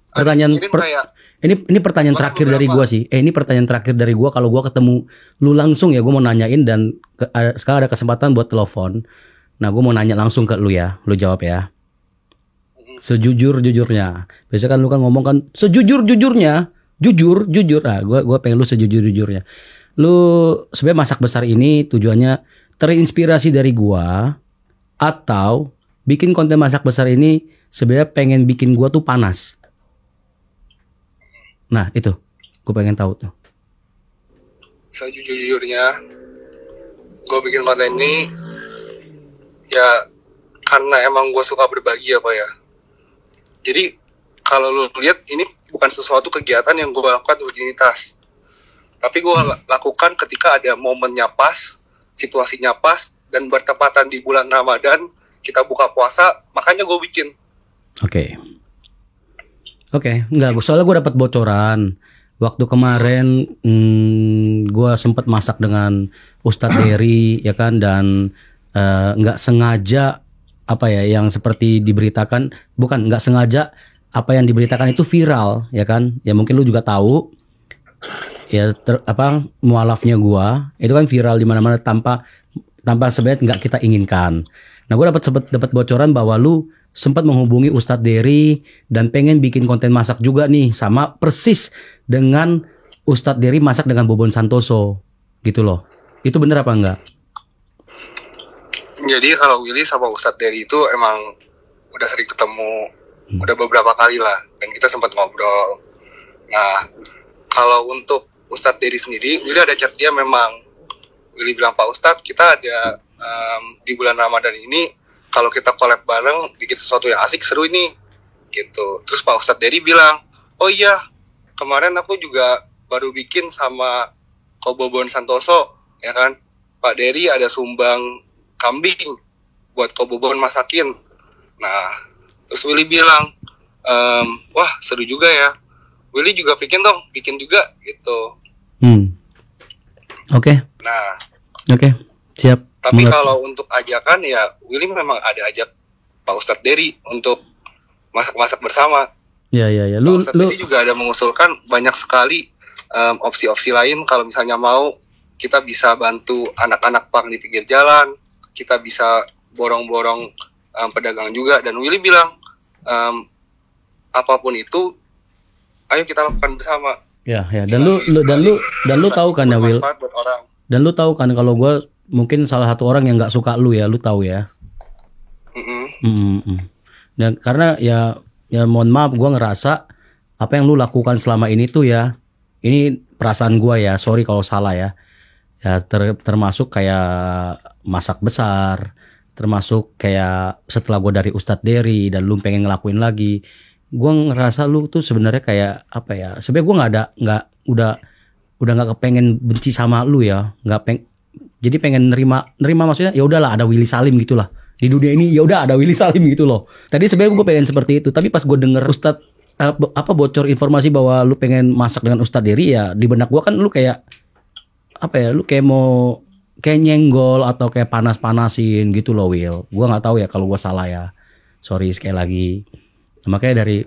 Ini pertanyaan terakhir dari gua sih. Ini pertanyaan terakhir dari gua. Kalau gua ketemu lu langsung ya, gua mau nanyain dan sekarang ada kesempatan buat telepon. Nah, gua mau nanya langsung ke lu ya. Lu jawab ya. Sejujur-jujurnya. Biasa kan lu kan ngomong kan sejujur-jujurnya. Jujur. Nah, gua pengen lu sejujur-jujurnya. Lu sebenarnya masak besar ini tujuannya terinspirasi dari gua atau bikin konten masak besar ini sebenarnya pengen bikin gua tuh panas. Nah, itu gua pengen tahu tuh. Sejujurnya gua bikin konten ini ya karena emang gua suka berbagi ya Pak ya. Jadi kalau lu lihat ini bukan sesuatu kegiatan yang gua lakukan rutinitas. Tapi gue lakukan ketika ada momennya pas, situasinya pas, dan bertepatan di bulan Ramadan, kita buka puasa, makanya gue bikin. Oke, enggak, soalnya gue dapat bocoran. Waktu kemarin gue sempat masak dengan Ustadz Dery, ya kan, dan nggak sengaja apa ya yang seperti diberitakan, bukan nggak sengaja apa yang diberitakan itu viral, ya kan? Ya mungkin lu juga tahu. Ya mualafnya gua itu kan viral di mana-mana tanpa sebenarnya nggak kita inginkan. Nah, gua dapat bocoran bahwa lu sempat menghubungi Ustadz Dery dan pengen bikin konten masak juga nih, sama persis dengan Ustadz Dery masak dengan Bobon Santoso gitu loh. Itu bener apa enggak? Jadi kalau Willy sama Ustadz Dery itu emang udah sering ketemu, udah beberapa kali lah, dan kita sempat ngobrol. Nah, kalau untuk Ustadz Dery sendiri, Willy ada chat dia memang. Willy bilang, Pak Ustadz, kita ada di bulan Ramadan ini, kalau kita collab bareng, bikin sesuatu yang asik, seru ini. Gitu. Terus Pak Ustadz Dery bilang, oh iya, kemarin aku juga baru bikin sama Ko Bobon Santoso, ya kan. Pak Dery ada sumbang kambing buat Ko Bobon masakin. Nah, terus Willy bilang, wah seru juga ya. Willy juga bikin juga gitu. Oke. Nah. Oke, siap. Tapi kalau untuk ajakan ya Willy memang ada ajak Pak Ustadz Dery untuk masak-masak bersama. Ya. Pak Ustadz Dery juga ada mengusulkan banyak sekali opsi-opsi lain. Kalau misalnya mau, kita bisa bantu anak-anak pang di pinggir jalan. Kita bisa borong-borong pedagang juga. Dan Willy bilang apapun itu, ayo kita lakukan bersama. Ya. Dan lu tahu kan ya, Will? Dan lu tahu kan kalau gue mungkin salah satu orang yang nggak suka lu ya, lu tahu ya. Dan karena ya mohon maaf, gue ngerasa apa yang lu lakukan selama ini tuh ya, ini perasaan gue ya, sorry kalau salah ya. Ya termasuk kayak masak besar, termasuk kayak setelah gue dari Ustadz Dery dan lu pengen ngelakuin lagi. Gue ngerasa lu tuh sebenarnya kayak apa ya? Sebenarnya gue udah nggak kepengen benci sama lu ya, jadi pengen nerima maksudnya ya udahlah ada Willy Salim gitulah di dunia ini, ya udah ada Willy Salim gitu loh. Tadi sebenarnya gue pengen seperti itu, tapi pas gue denger Ustadz bocor informasi bahwa lu pengen masak dengan Ustadz Dery, ya di benak gue kan lu kayak apa ya? Lu kayak mau kayak nyenggol atau kayak panas-panasin gitu loh, Will. Gue nggak tahu ya kalau gue salah ya, sorry sekali lagi. Nah, makanya dari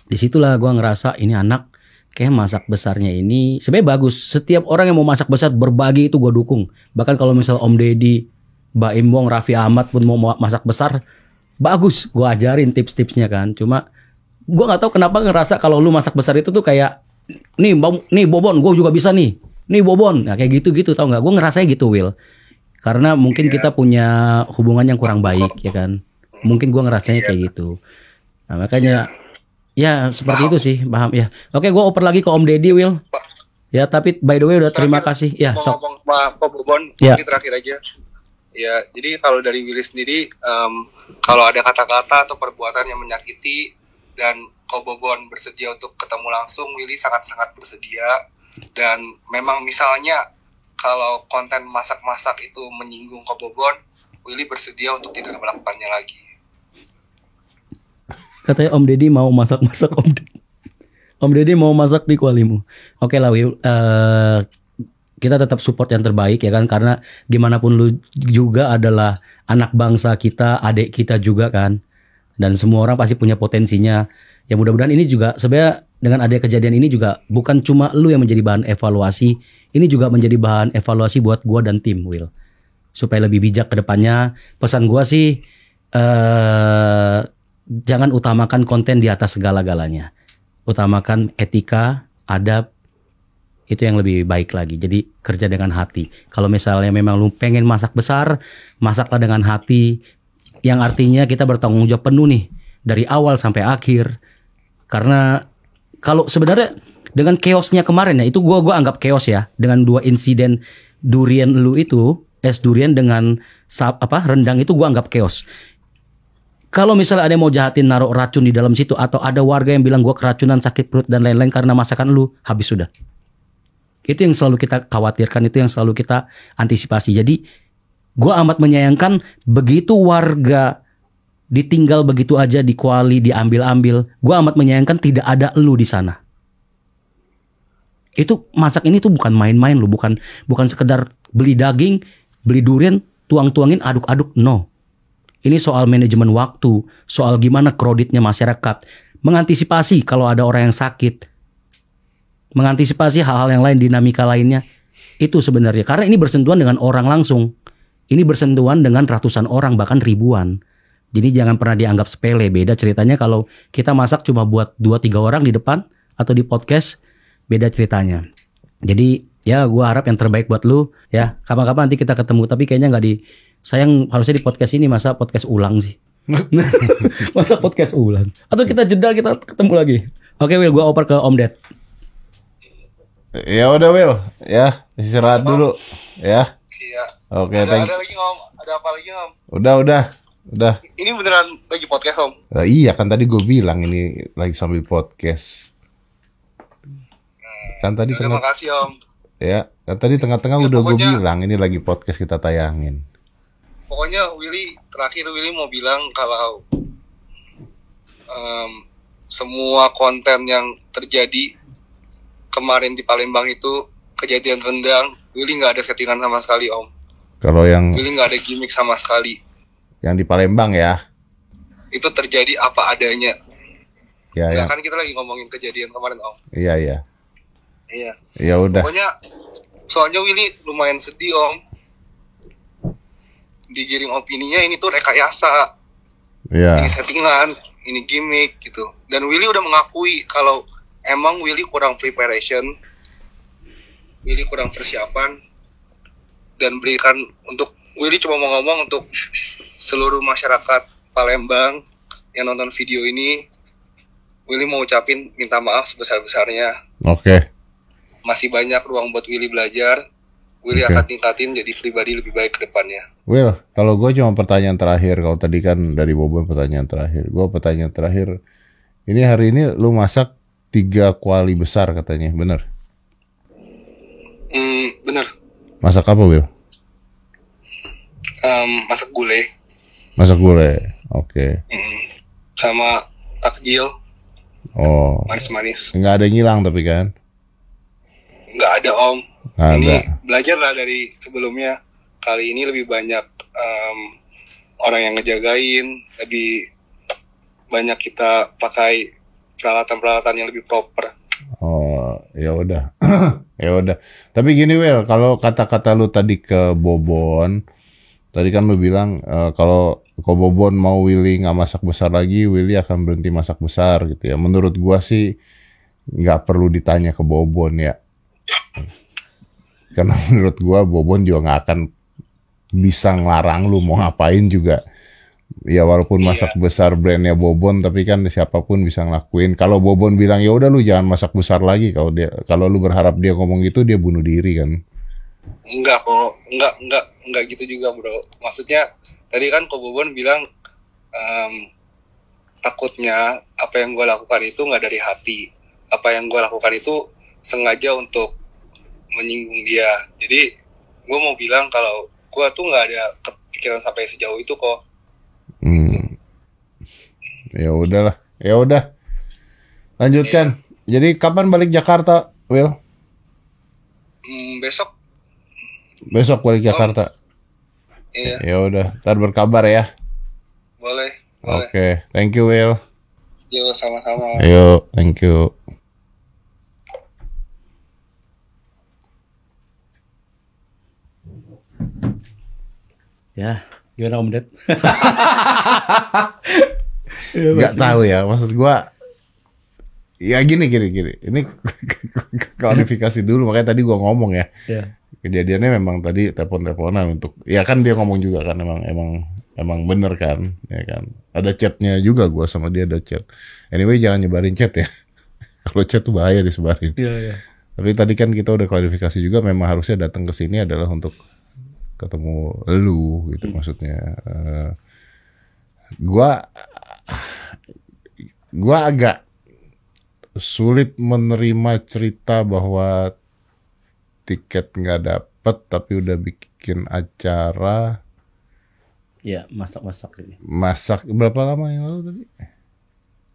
disitulah gue ngerasa ini anak kayak masak besarnya ini sebenarnya bagus. Setiap orang yang mau masak besar berbagi itu gue dukung. Bahkan kalau misal Om Deddy, Mbak Im, Raffi Ahmad pun mau masak besar, bagus. Gue ajarin tips-tipsnya kan. Cuma gue nggak tahu kenapa ngerasa kalau lu masak besar itu tuh kayak nih Bobon, gue juga bisa nih Bobon. Nah kayak gitu tau nggak? Gue ngerasanya gitu, Will. Karena mungkin kita punya hubungan yang kurang baik ya kan. Mungkin gue ngerasanya kayak gitu. Nah makanya Ya seperti itu sih, paham ya. Oke, gue oper lagi ke Om Deddy, Will. Ya, tapi by the way udah terima kasih. Ya, sok. Ngomong Pak Bobon, Ya. ini terakhir aja. Ya, jadi kalau dari Willy sendiri, kalau ada kata-kata atau perbuatan yang menyakiti dan Ko Bobon bersedia untuk ketemu langsung, Willy sangat-sangat bersedia. Dan memang misalnya kalau konten masak-masak itu menyinggung Ko Bobon, Willy bersedia untuk tidak melakukannya lagi. Katanya Om Deddy mau masak-masak Om Deddy. Om Deddy mau masak di kualimu. Oke lah Will, kita tetap support yang terbaik ya kan, karena gimana pun lu juga adalah anak bangsa kita, adik kita juga kan. Dan semua orang pasti punya potensinya. Ya mudah-mudahan ini juga sebenarnya dengan ada kejadian ini juga bukan cuma lu yang menjadi bahan evaluasi, ini juga menjadi bahan evaluasi buat gua dan tim Will. Supaya lebih bijak ke depannya. Pesan gua sih jangan utamakan konten di atas segala-galanya. Utamakan etika, adab, itu yang lebih baik lagi. Jadi kerja dengan hati. Kalau misalnya memang lu pengen masak besar, masaklah dengan hati. Yang artinya kita bertanggung jawab penuh nih dari awal sampai akhir. Karena kalau sebenarnya dengan chaosnya kemarin ya, itu gua anggap chaos ya. Dengan 2 insiden durian lu itu, es durian dengan rendang itu gua anggap chaos. Kalau misalnya ada yang mau jahatin naruh racun di dalam situ, atau ada warga yang bilang gua keracunan, sakit perut dan lain-lain karena masakan lu, habis sudah. Itu yang selalu kita khawatirkan, itu yang selalu kita antisipasi. Jadi gua amat menyayangkan begitu warga ditinggal begitu aja di kuali, diambil-ambil. Gua amat menyayangkan tidak ada lu di sana. Itu masak ini tuh bukan main-main lu, bukan sekedar beli daging, beli durian, tuang-tuangin, aduk-aduk, no. Ini soal manajemen waktu, soal gimana kreditnya masyarakat, mengantisipasi kalau ada orang yang sakit, mengantisipasi hal-hal yang lain, dinamika lainnya. Itu sebenarnya, karena ini bersentuhan dengan orang langsung. Ini bersentuhan dengan ratusan orang, bahkan ribuan. Jadi jangan pernah dianggap sepele. Beda ceritanya kalau kita masak cuma buat 2-3 orang di depan atau di podcast, beda ceritanya. Jadi ya gue harap yang terbaik buat lu ya. Kapan-kapan nanti kita ketemu, tapi kayaknya nggak sayang harusnya di podcast ini, masa podcast ulang sih. Masa podcast ulang. Atau kita jeda, kita ketemu lagi. Oke Will, gue oper ke Om Ded. Ya udah Will, ya istirahat dulu ya. Iya. Oke, ada lagi Om? Ada apa lagi Om? Udah. Ini beneran lagi podcast Om? Iya kan tadi gue bilang ini lagi sambil podcast. Kan tadi terima kasih Om. Ya, kan tadi tengah-tengah Ya, udah gue pokoknya- bilang ini lagi podcast kita tayangin. Pokoknya terakhir Willy mau bilang kalau semua konten yang terjadi kemarin di Palembang itu kejadian rendang, Willy nggak ada settingan sama sekali Om. Kalau yang Willy nggak ada gimmick sama sekali. di Palembang ya. Itu terjadi apa adanya. Ya, Ya ya. kan kita lagi ngomongin kejadian kemarin Om. Iya, iya. Iya. Ya udah. Pokoknya soalnya Willy lumayan sedih Om. Digiring opininya ini tuh rekayasa. Iya. Ini settingan, ini gimmick gitu. Dan Willy udah mengakui kalau emang Willy kurang preparation, Willy kurang persiapan, dan berikan untuk Willy cuma mau ngomong untuk seluruh masyarakat Palembang yang nonton video ini, Willy mau ucapin minta maaf sebesar-besarnya. Oke. Masih banyak ruang buat Willy belajar. Willy Oke. akan tingkatin jadi pribadi lebih baik ke depannya. Will, kalau gue cuma pertanyaan terakhir. Kalau tadi kan dari Bobon pertanyaan terakhir. Gue pertanyaan terakhir. Ini hari ini lu masak 3 kuali besar katanya, bener? Bener. Masak apa, Will? Masak gulai. Masak gulai. Oke. Sama takjil Oh. manis-manis. Nggak ada yang hilang tapi kan? Nggak ada Om. Nggak Ini ada. belajar lah dari sebelumnya. Kali ini lebih banyak orang yang ngejagain, lebih banyak kita pakai peralatan-peralatan yang lebih proper. Oh, ya udah. Ya udah. Tapi gini, Will, kalau kata-kata lu tadi ke Bobon, tadi kan lu bilang kalau Bobon mau Willy nggak masak besar lagi, Willy akan berhenti masak besar gitu ya. Menurut gua sih nggak perlu ditanya ke Bobon ya. Karena menurut gua Bobon juga nggak akan bisa ngelarang lu mau ngapain juga. Ya walaupun masak besar brandnya Bobon, tapi kan siapapun bisa ngelakuin. Kalau Bobon bilang ya udah lu jangan masak besar lagi, kalau lu berharap dia ngomong gitu, dia bunuh diri kan. Enggak kok, enggak gitu juga bro. Maksudnya tadi kan kok Bobon bilang takutnya apa yang gue lakukan itu nggak dari hati. Apa yang gue lakukan itu sengaja untuk menyinggung dia. Jadi gue mau bilang kalau gue tuh nggak ada kepikiran sampai sejauh itu kok. Ya udahlah, ya udah. Lanjutkan. Jadi kapan balik Jakarta, Will? Besok. Besok balik Jakarta. Iya. Ya udah, ntar berkabar ya. Boleh. Oke, thank you Will. Yo, sama-sama. Ayo, thank you. Ya, gimana Om Ded? Gak tahu ya, maksud gua. Ya gini. Ini klarifikasi dulu, makanya tadi gua ngomong ya. Kejadiannya memang tadi telepon-teleponan untuk, ya kan dia ngomong juga kan, emang bener kan, ya kan. Ada chatnya juga, gua sama dia ada chat. Anyway, jangan nyebarin chat ya. Kalau chat tuh bahaya disebarin. Iya. Tapi tadi kan kita udah klarifikasi juga, memang harusnya datang ke sini adalah untuk ketemu lu gitu maksudnya. Gua agak sulit menerima cerita bahwa tiket nggak dapet tapi udah bikin acara. Ya, masak ini. Masak berapa lama yang lalu tadi?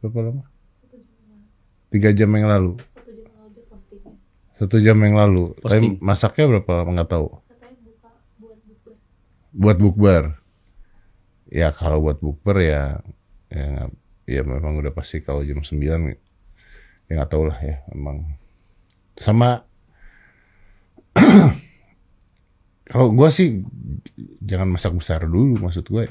Berapa lama? 3 jam yang lalu. 1 jam yang lalu. Tapi masaknya berapa lama nggak tahu. Buat bukber. Ya kalau buat bukber ya memang udah pasti kalau jam 9 ya nggak tahu lah ya emang. Sama kalau gue sih jangan masak besar dulu maksud gue.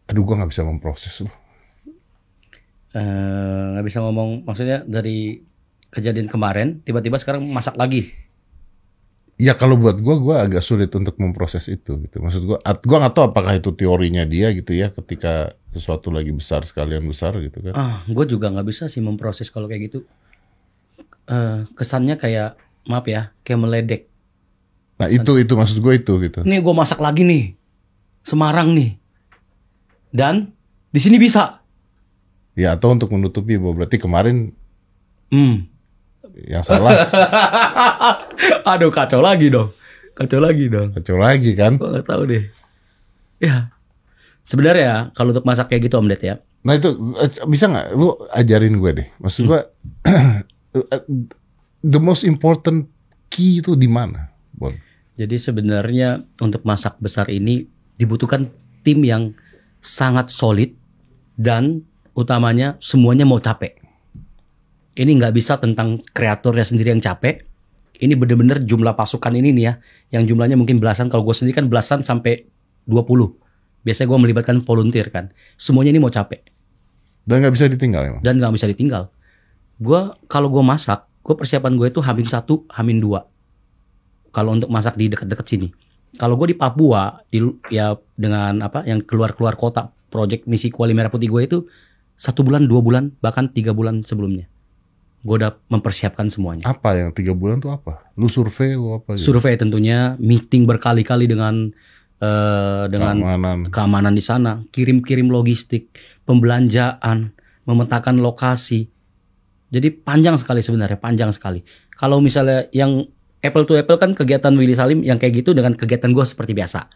Aduh gue nggak bisa memproses loh. Nggak bisa ngomong, maksudnya dari kejadian kemarin tiba-tiba sekarang masak lagi. Ya kalau buat gue agak sulit untuk memproses itu gitu. Maksud gue nggak tahu apakah itu teorinya dia gitu ya, ketika sesuatu lagi besar sekalian besar gitu kan. Gue juga nggak bisa sih memproses kalau kayak gitu. Kesannya kayak, maaf ya, kayak meledek. Nah itu maksud gue itu gitu. Nih gue masak lagi nih, Semarang nih, dan di sini bisa. Ya atau untuk menutupi bahwa berarti kemarin yang salah. Aduh kacau lagi dong. Kacau lagi kan. Gue gak tahu deh. Ya sebenarnya kalau untuk masak kayak gitu Om Ded ya. Nah itu bisa gak lu ajarin gue deh. Maksud gue the most important key itu di mana, Bon? Jadi sebenarnya untuk masak besar ini dibutuhkan tim yang sangat solid dan utamanya semuanya mau capek. Ini nggak bisa tentang kreatornya sendiri yang capek. Ini bener-bener jumlah pasukan ini nih ya, yang jumlahnya mungkin belasan. Kalau gue sendiri kan belasan sampai 20. Biasanya gue melibatkan volunteer kan. Semuanya ini mau capek. Dan nggak bisa ditinggal emang? Dan nggak bisa ditinggal. Kalau gue masak, persiapan gue itu H-1, H-2. Kalau untuk masak di dekat-dekat sini. Kalau gue di Papua, ya dengan yang keluar kota, project misi Kuali Merah Putih gue itu 1 bulan, 2 bulan, bahkan 3 bulan sebelumnya. Gue udah mempersiapkan semuanya. Apa yang 3 bulan tuh apa? Lu survei lu apa? Gitu? Survei tentunya, meeting berkali-kali dengan keamanan di sana, kirim logistik, pembelanjaan, memetakan lokasi. Jadi panjang sekali sebenarnya, panjang sekali. Kalau misalnya yang apple to apple kan kegiatan Willy Salim yang kayak gitu dengan kegiatan gue seperti biasa.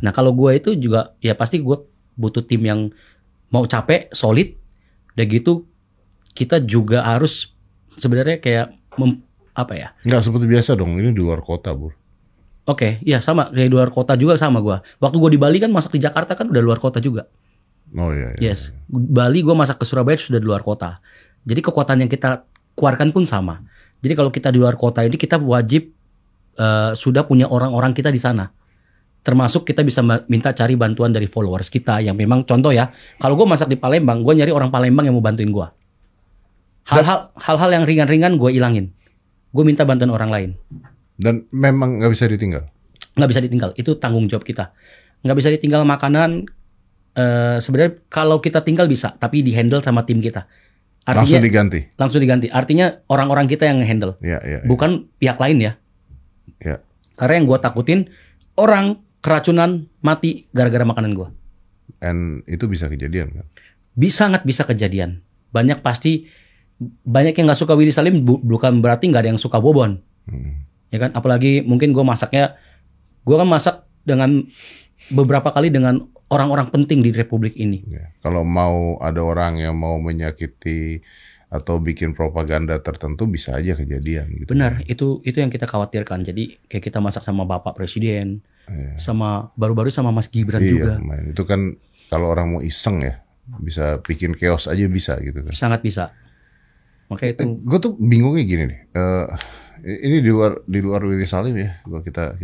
Nah kalau gue itu juga ya pasti gue butuh tim yang mau capek, solid. Udah gitu kita juga harus sebenarnya kayak nggak seperti biasa dong, ini di luar kota, Bro. Oke, ya sama kayak di luar kota juga sama gue. Waktu gue di Bali kan masak di Jakarta kan udah luar kota juga. Oh iya. Yes, Bali gue masak ke Surabaya sudah di luar kota. Jadi kekuatan yang kita keluarkan pun sama. Jadi kalau kita di luar kota ini kita wajib sudah punya orang-orang kita di sana. Termasuk kita bisa minta cari bantuan dari followers kita yang memang contoh ya. Kalau gue masak di Palembang, gue nyari orang Palembang yang mau bantuin gue. Hal-hal yang ringan-ringan gue ilangin. Gue minta bantuan orang lain. Dan memang nggak bisa ditinggal. nggak bisa ditinggal. Itu tanggung jawab kita. Nggak bisa ditinggal makanan. Sebenarnya kalau kita tinggal bisa, tapi di handle sama tim kita. Artinya, langsung diganti. Artinya orang-orang kita yang handle, bukan pihak lain ya. Karena yang gue takutin orang keracunan mati gara-gara makanan gue. And itu bisa kejadian kan? Sangat bisa kejadian. Banyak yang nggak suka Willy Salim, bukan berarti nggak ada yang suka Bobon. Ya kan? Apalagi mungkin gue kan masak dengan beberapa kali dengan orang-orang penting di Republik ini. Kalau mau ada orang yang mau menyakiti atau bikin propaganda tertentu bisa aja kejadian gitu. Benar, itu yang kita khawatirkan. Jadi kayak kita masak sama Bapak Presiden, sama baru-baru sama Mas Gibran juga. Itu kan kalau orang mau iseng ya, bisa bikin chaos aja bisa gitu kan. Sangat bisa. Makanya itu. Gue tuh bingungnya gini nih. Ini di luar Willy Salim ya. Kita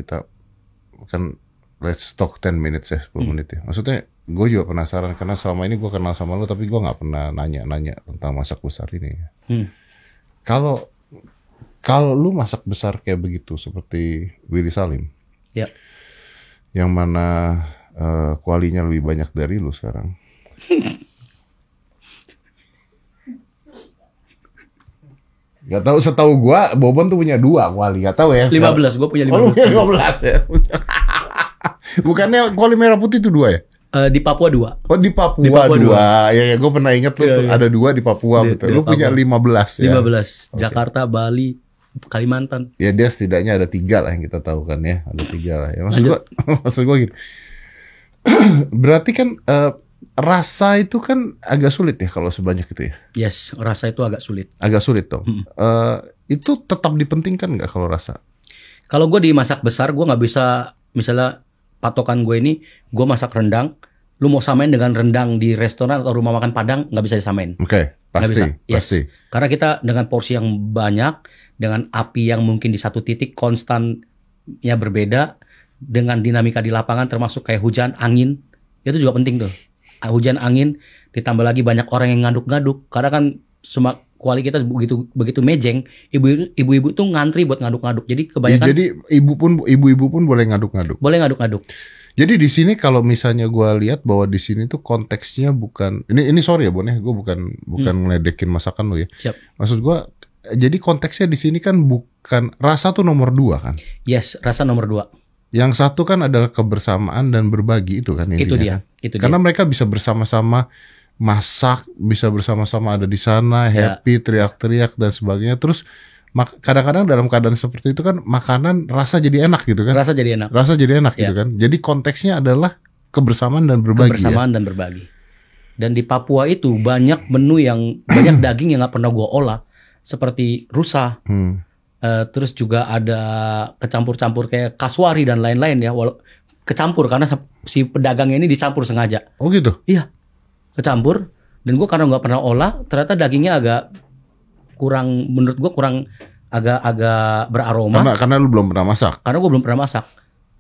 kan let's talk 10 minutes ya, 10 menit ya. Maksudnya gue juga penasaran karena selama ini gue kenal sama lu tapi gue nggak pernah nanya tentang masak besar ini. Kalau lu masak besar kayak begitu seperti Willy Salim, yang mana kualinya lebih banyak dari lu sekarang. Gak tahu, setahu gue Bobon tuh punya 2 kuali, gak tahu ya. 15, gue punya 15. Oh, lu punya 15 ya. Bukannya kuali merah putih itu 2 ya? Di Papua 2. Oh, di Papua 2. Ya, gue pernah inget tuh ada 2 di Papua, betul. Lu punya 15 ya? 15. Okay. Jakarta, Bali, Kalimantan. Ya dia setidaknya ada 3 lah yang kita tahu kan ya. Ada 3 lah ya. Maksud gue gini. Berarti kan rasa itu kan agak sulit ya kalau sebanyak itu ya? Yes, rasa itu agak sulit. Agak sulit dong. Itu tetap dipentingkan nggak kalau rasa? Kalau gue di masak besar, gue nggak bisa, misalnya patokan gue ini, gue masak rendang, lu mau samain dengan rendang di restoran atau rumah makan Padang, nggak bisa disamain. Oke, pasti. Yes. Karena kita dengan porsi yang banyak, dengan api yang mungkin di satu titik konstannya berbeda, dengan dinamika di lapangan termasuk kayak hujan, angin, itu juga penting tuh. Hujan, angin, ditambah lagi banyak orang yang ngaduk-ngaduk, karena kan semua kuali kita begitu mejeng, ibu-ibu tuh ngantri buat ngaduk-ngaduk. Jadi kebanyakan. Jadi ibu-ibu pun boleh ngaduk-ngaduk. Boleh ngaduk-ngaduk. Jadi di sini kalau misalnya gue lihat bahwa di sini tuh konteksnya bukan ini sorry ya Bon ya, gue bukan ngeledekin masakan lo ya. Siap. Maksud gue, jadi konteksnya di sini kan bukan rasa tuh nomor 2 kan? Yes, rasa nomor 2. Yang satu kan adalah kebersamaan dan berbagi itu kan intinya. Itu dia. Kan? Karena mereka bisa bersama-sama masak, bisa bersama-sama ada di sana, happy, teriak-teriak dan sebagainya. Terus kadang-kadang dalam keadaan seperti itu kan makanan rasa jadi enak gitu kan? Rasa jadi enak gitu kan? Jadi konteksnya adalah kebersamaan dan berbagi. Dan berbagi. Dan di Papua itu banyak menu yang banyak daging yang nggak pernah gue olah, seperti rusa. Terus juga ada kecampur-campur kayak kasuari dan lain-lain ya. Kecampur karena si pedagangnya ini dicampur sengaja. Oh gitu? Iya. Kecampur, dan gue karena nggak pernah olah, ternyata dagingnya agak kurang, menurut gue kurang agak beraroma. Karena lu belum pernah masak. Karena gue belum pernah masak.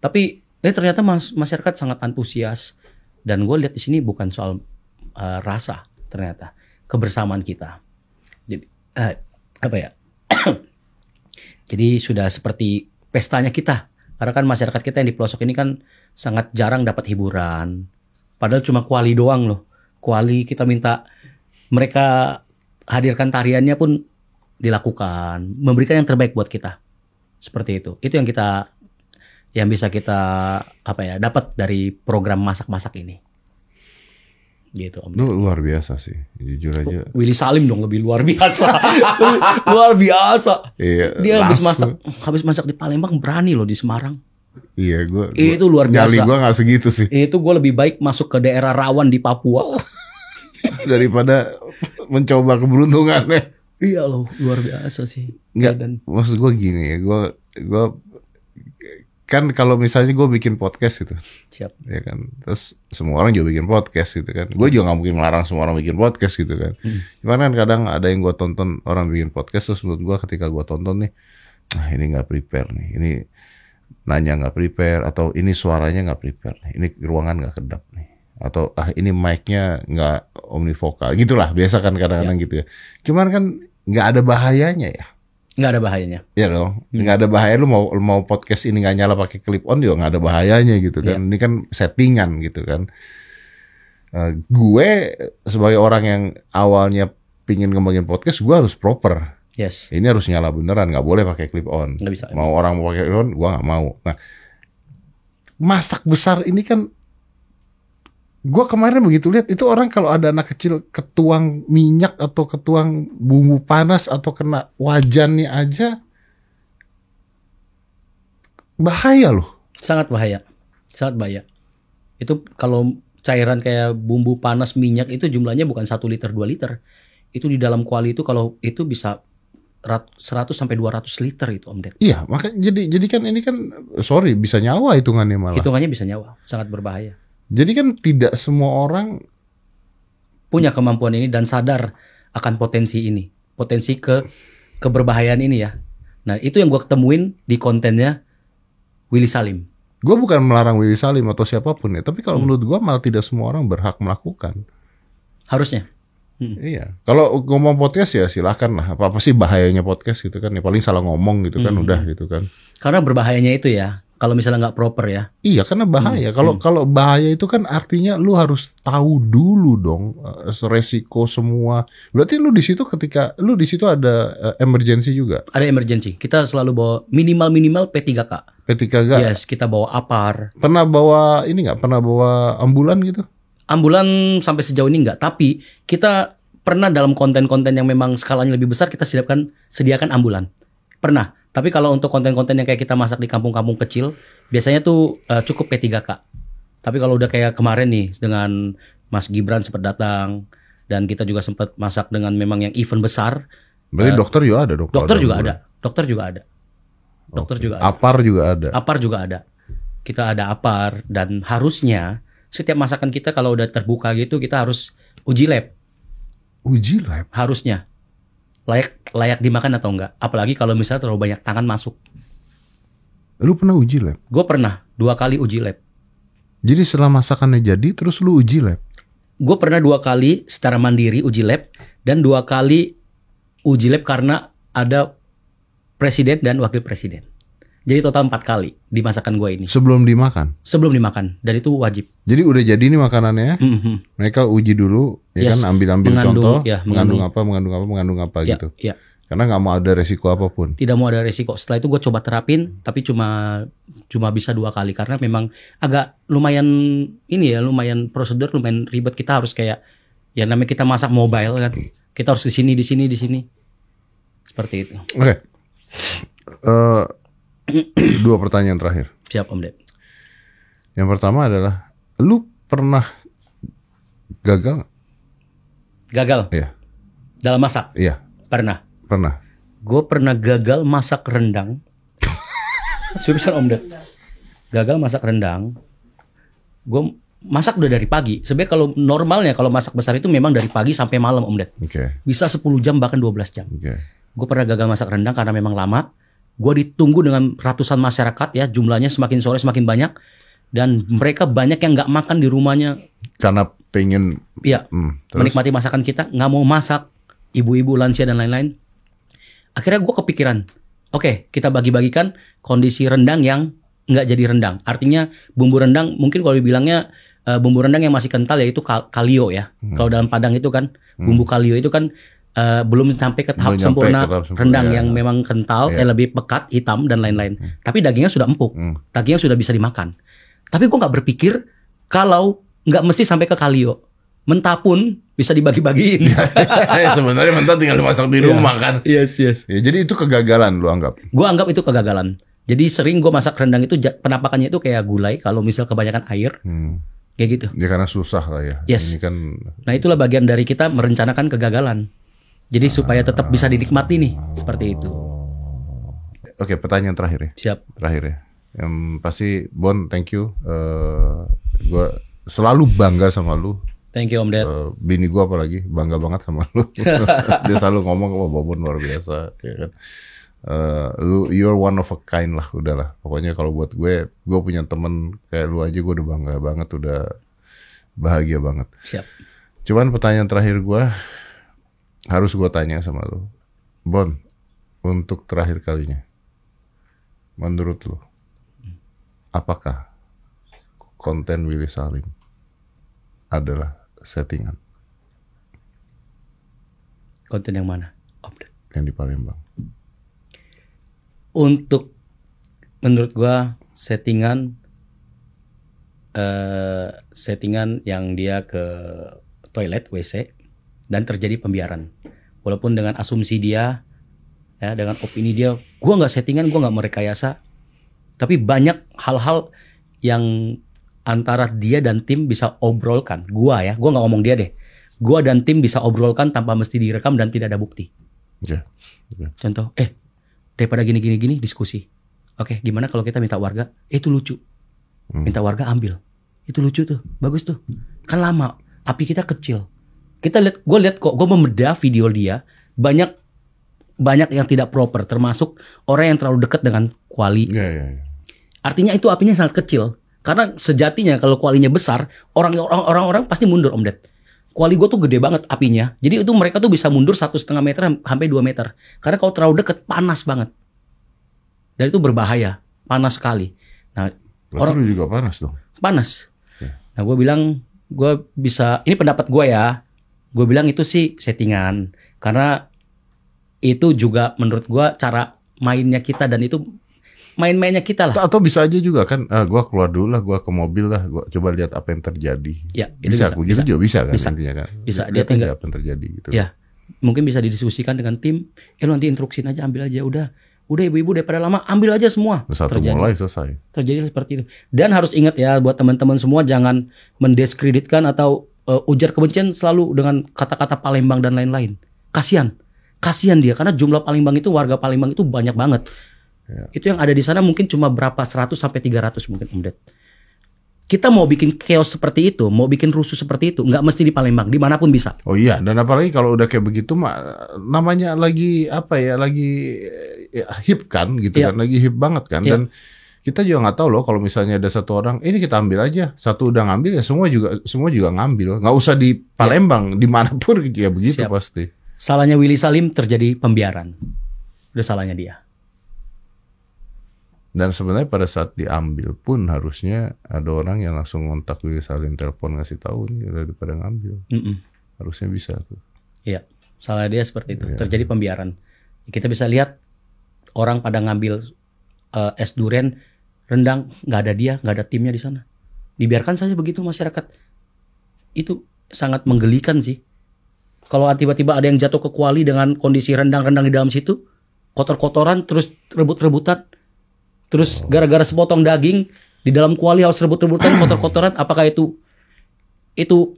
Tapi ternyata masyarakat sangat antusias, dan gue lihat di sini bukan soal rasa, ternyata kebersamaan kita. Jadi apa ya? Jadi sudah seperti pestanya kita. Karena kan masyarakat kita yang di pelosok ini kan sangat jarang dapat hiburan. Padahal cuma kuali doang loh. Kuali kita minta mereka hadirkan tariannya pun dilakukan, memberikan yang terbaik buat kita. Seperti itu. Itu yang bisa kita dapat dari program masak-masak ini. Gitu Om. Lu luar biasa sih, jujur aja. Willy Salim dong lebih luar biasa. Luar biasa. Iya, dia habis masak di Palembang berani loh di Semarang. Iya, itu luar biasa. Nyali gue nggak segitu sih. Itu gue lebih baik masuk ke daerah rawan di Papua daripada mencoba keberuntungannya. Iya loh, luar biasa sih. Enggak, maksud gue gini ya, gue kan kalau misalnya gue bikin podcast gitu, siap, ya kan, terus semua orang juga bikin podcast gitu kan, gue juga nggak mungkin melarang semua orang bikin podcast gitu kan. Cuman kan kadang ada yang gue tonton orang bikin podcast, terus menurut gue ketika gue tonton nih, ini nggak prepare nih, ini nanya nggak prepare, atau ini suaranya nggak prepare nih, ini ruangan nggak kedap nih, atau ini mic-nya nggak omnivokal, gitulah biasa kan kadang-kadang gitu ya. Cuman kan nggak ada bahayanya ya. Nggak ada bahayanya. Iya dong, nggak ada bahaya. Lu mau podcast ini nggak nyala pakai clip on juga nggak ada bahayanya gitu kan. Ini kan settingan gitu kan. Gue sebagai orang yang awalnya pingin ngembangin podcast, gue harus proper. Yes. Ini harus nyala beneran, nggak boleh pakai clip on. Nggak bisa. Mau orang mau pakai clip on, gue nggak mau. Nah, masak besar ini kan, gue kemarin begitu lihat itu orang kalau ada anak kecil ketuang minyak atau ketuang bumbu panas atau kena wajannya aja, bahaya loh. Sangat bahaya, sangat bahaya. Itu kalau cairan kayak bumbu panas, minyak itu jumlahnya bukan 1 liter 2 liter. Itu di dalam kuali itu kalau itu bisa 100 sampai 200 liter itu Om Ded. Iya, makanya jadi kan ini kan bisa nyawa hitungannya malah. Hitungannya bisa nyawa, sangat berbahaya. Jadi kan tidak semua orang punya kemampuan ini dan sadar akan potensi ini, potensi keberbahayaan ini ya. Nah, itu yang gue ketemuin di kontennya Willy Salim. Gue bukan melarang Willy Salim atau siapapun ya, tapi kalau menurut gue malah tidak semua orang berhak melakukan. Harusnya. Iya, kalau ngomong podcast ya silahkan lah. Apa sih bahayanya podcast gitu kan? Ya paling salah ngomong gitu kan, udah gitu kan. Karena berbahayanya itu ya, kalau misalnya nggak proper ya. Iya, karena bahaya. Kalau bahaya itu kan artinya lu harus tahu dulu dong resiko semua. Berarti lu di situ ketika lu di situ ada emergency juga. Ada emergency. Kita selalu bawa minimal P3K. P3K. Yes, kita bawa APAR. Pernah bawa ini nggak? Pernah bawa ambulan gitu? Ambulan sampai sejauh ini enggak, tapi kita pernah dalam konten-konten yang memang skalanya lebih besar kita sediakan ambulan. Pernah. Tapi kalau untuk konten-konten yang kayak kita masak di kampung-kampung kecil, biasanya tuh cukup P3K. Tapi kalau udah kayak kemarin nih dengan Mas Gibran sempat datang dan kita juga sempat masak dengan memang yang event besar. Berarti dokter juga ada, Dokter juga ada. Dokter juga ada. Dokter juga ada. APAR juga ada. APAR juga ada. Kita ada APAR dan harusnya setiap masakan kita kalau udah terbuka gitu kita harus uji lab. Uji lab? Harusnya. Layak dimakan atau enggak. Apalagi kalau misalnya terlalu banyak tangan masuk. Lu pernah uji lab? Gue pernah 2 kali uji lab. Jadi setelah masakannya jadi terus lu uji lab? Gue pernah 2 kali secara mandiri uji lab. Dan 2 kali uji lab karena ada presiden dan wakil presiden. Jadi total 4 kali di masakan gue ini. Sebelum dimakan? Sebelum dimakan. Dan itu wajib. Jadi udah jadi nih makanannya. Mereka uji dulu, ya kan, ambil contoh, ya, mengandung apa ya, gitu. Ya. Karena nggak mau ada resiko apapun. Tidak mau ada resiko. Setelah itu gue coba terapin, tapi cuma bisa 2 kali karena memang agak lumayan lumayan prosedur, lumayan ribet. Kita harus kayak ya namanya kita masak mobile kan. Kita harus di sini. Seperti itu. Oke. 2 pertanyaan terakhir. Siap Om Ded. Yang pertama adalah, lu pernah gagal? Gagal? Iya. Dalam masak? Iya. Pernah. Gue pernah gagal masak rendang. Seriusan Om Ded. Gagal masak rendang. Gue masak udah dari pagi. Sebenarnya kalau normalnya kalau masak besar itu memang dari pagi sampai malam Om Ded. Bisa 10 jam bahkan 12 jam. Gue pernah gagal masak rendang karena memang lama. Gue ditunggu dengan ratusan masyarakat ya, jumlahnya semakin sore semakin banyak dan mereka banyak yang nggak makan di rumahnya karena pengen menikmati masakan kita, nggak mau masak, ibu-ibu, lansia dan lain-lain. Akhirnya gue kepikiran, oke, kita bagi-bagikan kondisi rendang yang nggak jadi rendang. Artinya bumbu rendang mungkin kalau dibilangnya bumbu rendang yang masih kental yaitu kalio ya. Kalau dalam Padang itu kan bumbu kalio itu kan belum sampai ke tahap sempurna rendang yang memang kental, lebih pekat, hitam dan lain-lain. Tapi dagingnya sudah empuk, dagingnya sudah bisa dimakan. Tapi gue nggak berpikir kalau nggak mesti sampai ke kalio. Mentah pun bisa dibagi-bagiin. Sebenarnya mentah tinggal dimasak di rumah kan. Yes. Ya, jadi itu kegagalan lu anggap? Gue anggap itu kegagalan. Jadi sering gue masak rendang itu penampakannya itu kayak gulai kalau misal kebanyakan air. Kayak gitu. Ya karena susah lah ya. Yes. Ini kan... Nah itulah bagian dari kita merencanakan kegagalan. Jadi supaya tetap bisa dinikmati nih, seperti itu. Oke, pertanyaan terakhir ya. Siap. Terakhir ya. Yang pasti Bon, thank you. Gue selalu bangga sama lu. Thank you Om Ded. Bini gue apalagi bangga banget sama lu. Dia selalu ngomong, wah Bon luar biasa. Ya kan? You're one of a kind lah, udahlah. Pokoknya kalau buat gue punya temen kayak lu aja gue udah bangga banget, udah bahagia banget. Siap. Cuman pertanyaan terakhir gue harus gue tanya sama lu, Bon, untuk terakhir kalinya, menurut lo, apakah konten Willy Salim adalah settingan? Konten yang mana? Yang di Palembang. Untuk menurut gua settingan yang dia ke toilet WC dan terjadi pembiaran. Walaupun dengan asumsi dia, ya, dengan opini dia, gua nggak settingan, gua nggak merekayasa. Tapi banyak hal-hal yang antara dia dan tim bisa obrolkan. Gua nggak ngomong dia deh. Gua dan tim bisa obrolkan tanpa mesti direkam dan tidak ada bukti. Yeah. Contoh, daripada gini diskusi. Oke, gimana kalau kita minta warga? Itu lucu. Minta warga ambil. Itu lucu tuh, bagus tuh. Kan lama, api kita kecil. Gue lihat kok, gue membedah video dia, banyak yang tidak proper, termasuk orang yang terlalu dekat dengan kuali. Yeah. Artinya itu apinya sangat kecil. Karena sejatinya kalau kualinya besar, orang-orang pasti mundur, Om Ded. Kuali gue tuh gede banget apinya. Jadi itu mereka tuh bisa mundur 1,5 meter sampai 2 meter. Karena kalau terlalu dekat panas banget. Dan itu berbahaya, panas sekali. Nah, orang juga panas dong. Panas. Nah, gue bilang, gue bisa, ini pendapat gue ya, gue bilang itu sih settingan. Karena itu juga menurut gue cara mainnya kita dan itu main-mainnya kita lah. Atau bisa aja juga kan, gue keluar dulu lah, gue ke mobil lah, gue coba lihat apa yang terjadi. Ya, bisa juga bisa kan bisa. intinya kan. Bisa, dia tinggal apa yang terjadi gitu. Ya, mungkin bisa didiskusikan dengan tim, nanti instruksin aja, ambil aja, udah ibu-ibu daripada lama, ambil aja semua. Satu mulai selesai. Terjadi seperti itu. Dan harus ingat ya, buat teman-teman semua, jangan mendiskreditkan atau ujar kebencian selalu dengan kata-kata Palembang dan lain-lain. Kasian dia, karena jumlah Palembang itu, warga Palembang itu banyak banget. Ya. Itu yang ada di sana mungkin cuma berapa 100 sampai 300 mungkin, Om Ded. Kita mau bikin chaos seperti itu, mau bikin rusuh seperti itu, nggak mesti di Palembang, dimanapun bisa. Oh iya, dan apalagi kalau udah kayak begitu, namanya lagi apa ya, lagi hip kan, gitu kan, lagi hip banget kan, dan kita juga nggak tahu loh kalau misalnya ada satu orang, ini kita ambil aja, satu udah ngambil ya semua juga ngambil, nggak usah di Palembang, dimanapun ya begitu. Siap. Pasti. Salahnya Willy Salim terjadi pembiaran, udah salahnya dia. Dan sebenarnya pada saat diambil pun harusnya ada orang yang langsung ngontak Willy Salim, telepon ngasih tahu nih daripada ngambil. Harusnya bisa tuh. Iya, salah dia seperti itu. Ya. Terjadi pembiaran. Kita bisa lihat orang pada ngambil es durian, rendang, nggak ada dia, nggak ada timnya di sana. Dibiarkan saja begitu masyarakat. Itu sangat menggelikan sih. Kalau tiba-tiba ada yang jatuh ke kuali dengan kondisi rendang-rendang di dalam situ, kotor-kotoran, terus rebut-rebutan. Terus gara-gara sepotong daging di dalam kuali harus rebut-rebutan kotor-kotoran, apakah itu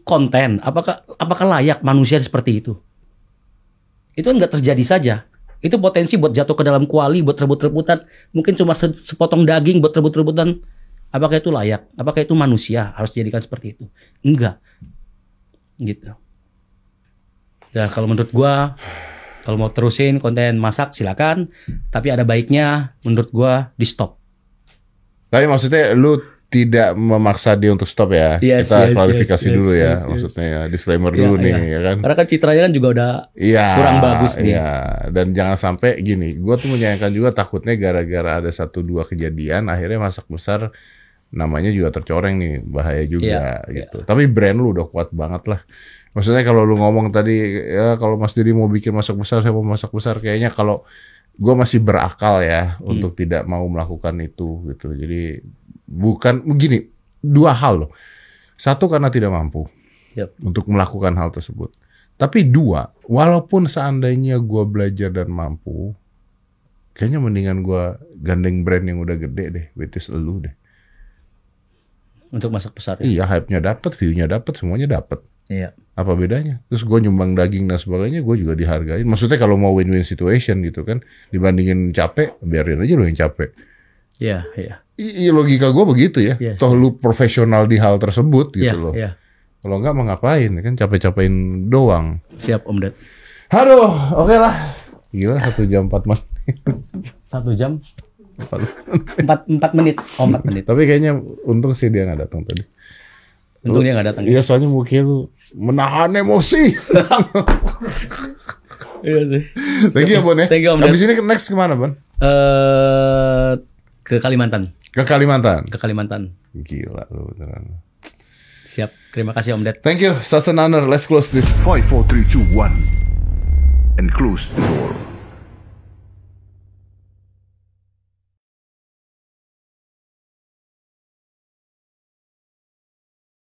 konten? Apakah layak manusia seperti itu? Itu nggak terjadi saja. Itu potensi buat jatuh ke dalam kuali, buat rebut-rebutan. Mungkin cuma sepotong daging buat rebut-rebutan. Apakah itu layak? Apakah itu manusia harus dijadikan seperti itu? Enggak. Gitu. Ya kalau menurut gua, kalau mau terusin konten masak silakan, tapi ada baiknya menurut gua di stop. Tapi maksudnya lu tidak memaksa dia untuk stop ya? Kita klarifikasi dulu ya, maksudnya ya, disclaimer dulu nih ya kan. Karena kan citranya kan juga udah kurang bagus nih. Iya, dan jangan sampai gini, gua tuh menyayangkan juga takutnya gara-gara ada 1-2 kejadian akhirnya masak besar namanya juga tercoreng nih, bahaya juga gitu. Tapi brand lu udah kuat banget lah. Maksudnya kalau lu ngomong tadi, ya kalau Mas Didi mau bikin masak besar, saya mau masak besar, kayaknya kalau gue masih berakal ya untuk tidak mau melakukan itu gitu. Jadi bukan begini, 2 hal loh. 1 karena tidak mampu untuk melakukan hal tersebut. Tapi 2, walaupun seandainya gue belajar dan mampu, kayaknya mendingan gue gandeng brand yang udah gede deh, which is elu deh. Untuk masak besar. Iya, hype-nya dapat, view-nya dapat, semuanya dapat. Iya. Apa bedanya? Terus gue nyumbang daging dan sebagainya, gue juga dihargain. Maksudnya kalau mau win-win situation gitu kan, dibandingin capek, biarin aja lo yang capek. Iya. Iya logika gue begitu ya. Toh lu profesional di hal tersebut gitu loh. Iya. Kalau enggak mau ngapain? Kan capek-capekin doang. Siap Om Ded. Aduh, oke lah. Gila 1 jam 4 menit. 1 jam 4 menit. Oh 4 menit. Tapi kayaknya untung sih dia nggak datang tadi. Untung dia nggak datang. Iya soalnya mungkin lu menahan emosi. Iya sih. Thank you, Bon ya. Thank you, Om Ded. Abis ini next kemana, Bon? Ke Kalimantan. Ke Kalimantan. Ke Kalimantan. Gila lu beneran. Siap. Terima kasih Om Ded. Thank you, Sasan Honor. Let's close this. 5, 4, 3, 2, 1. And close the door.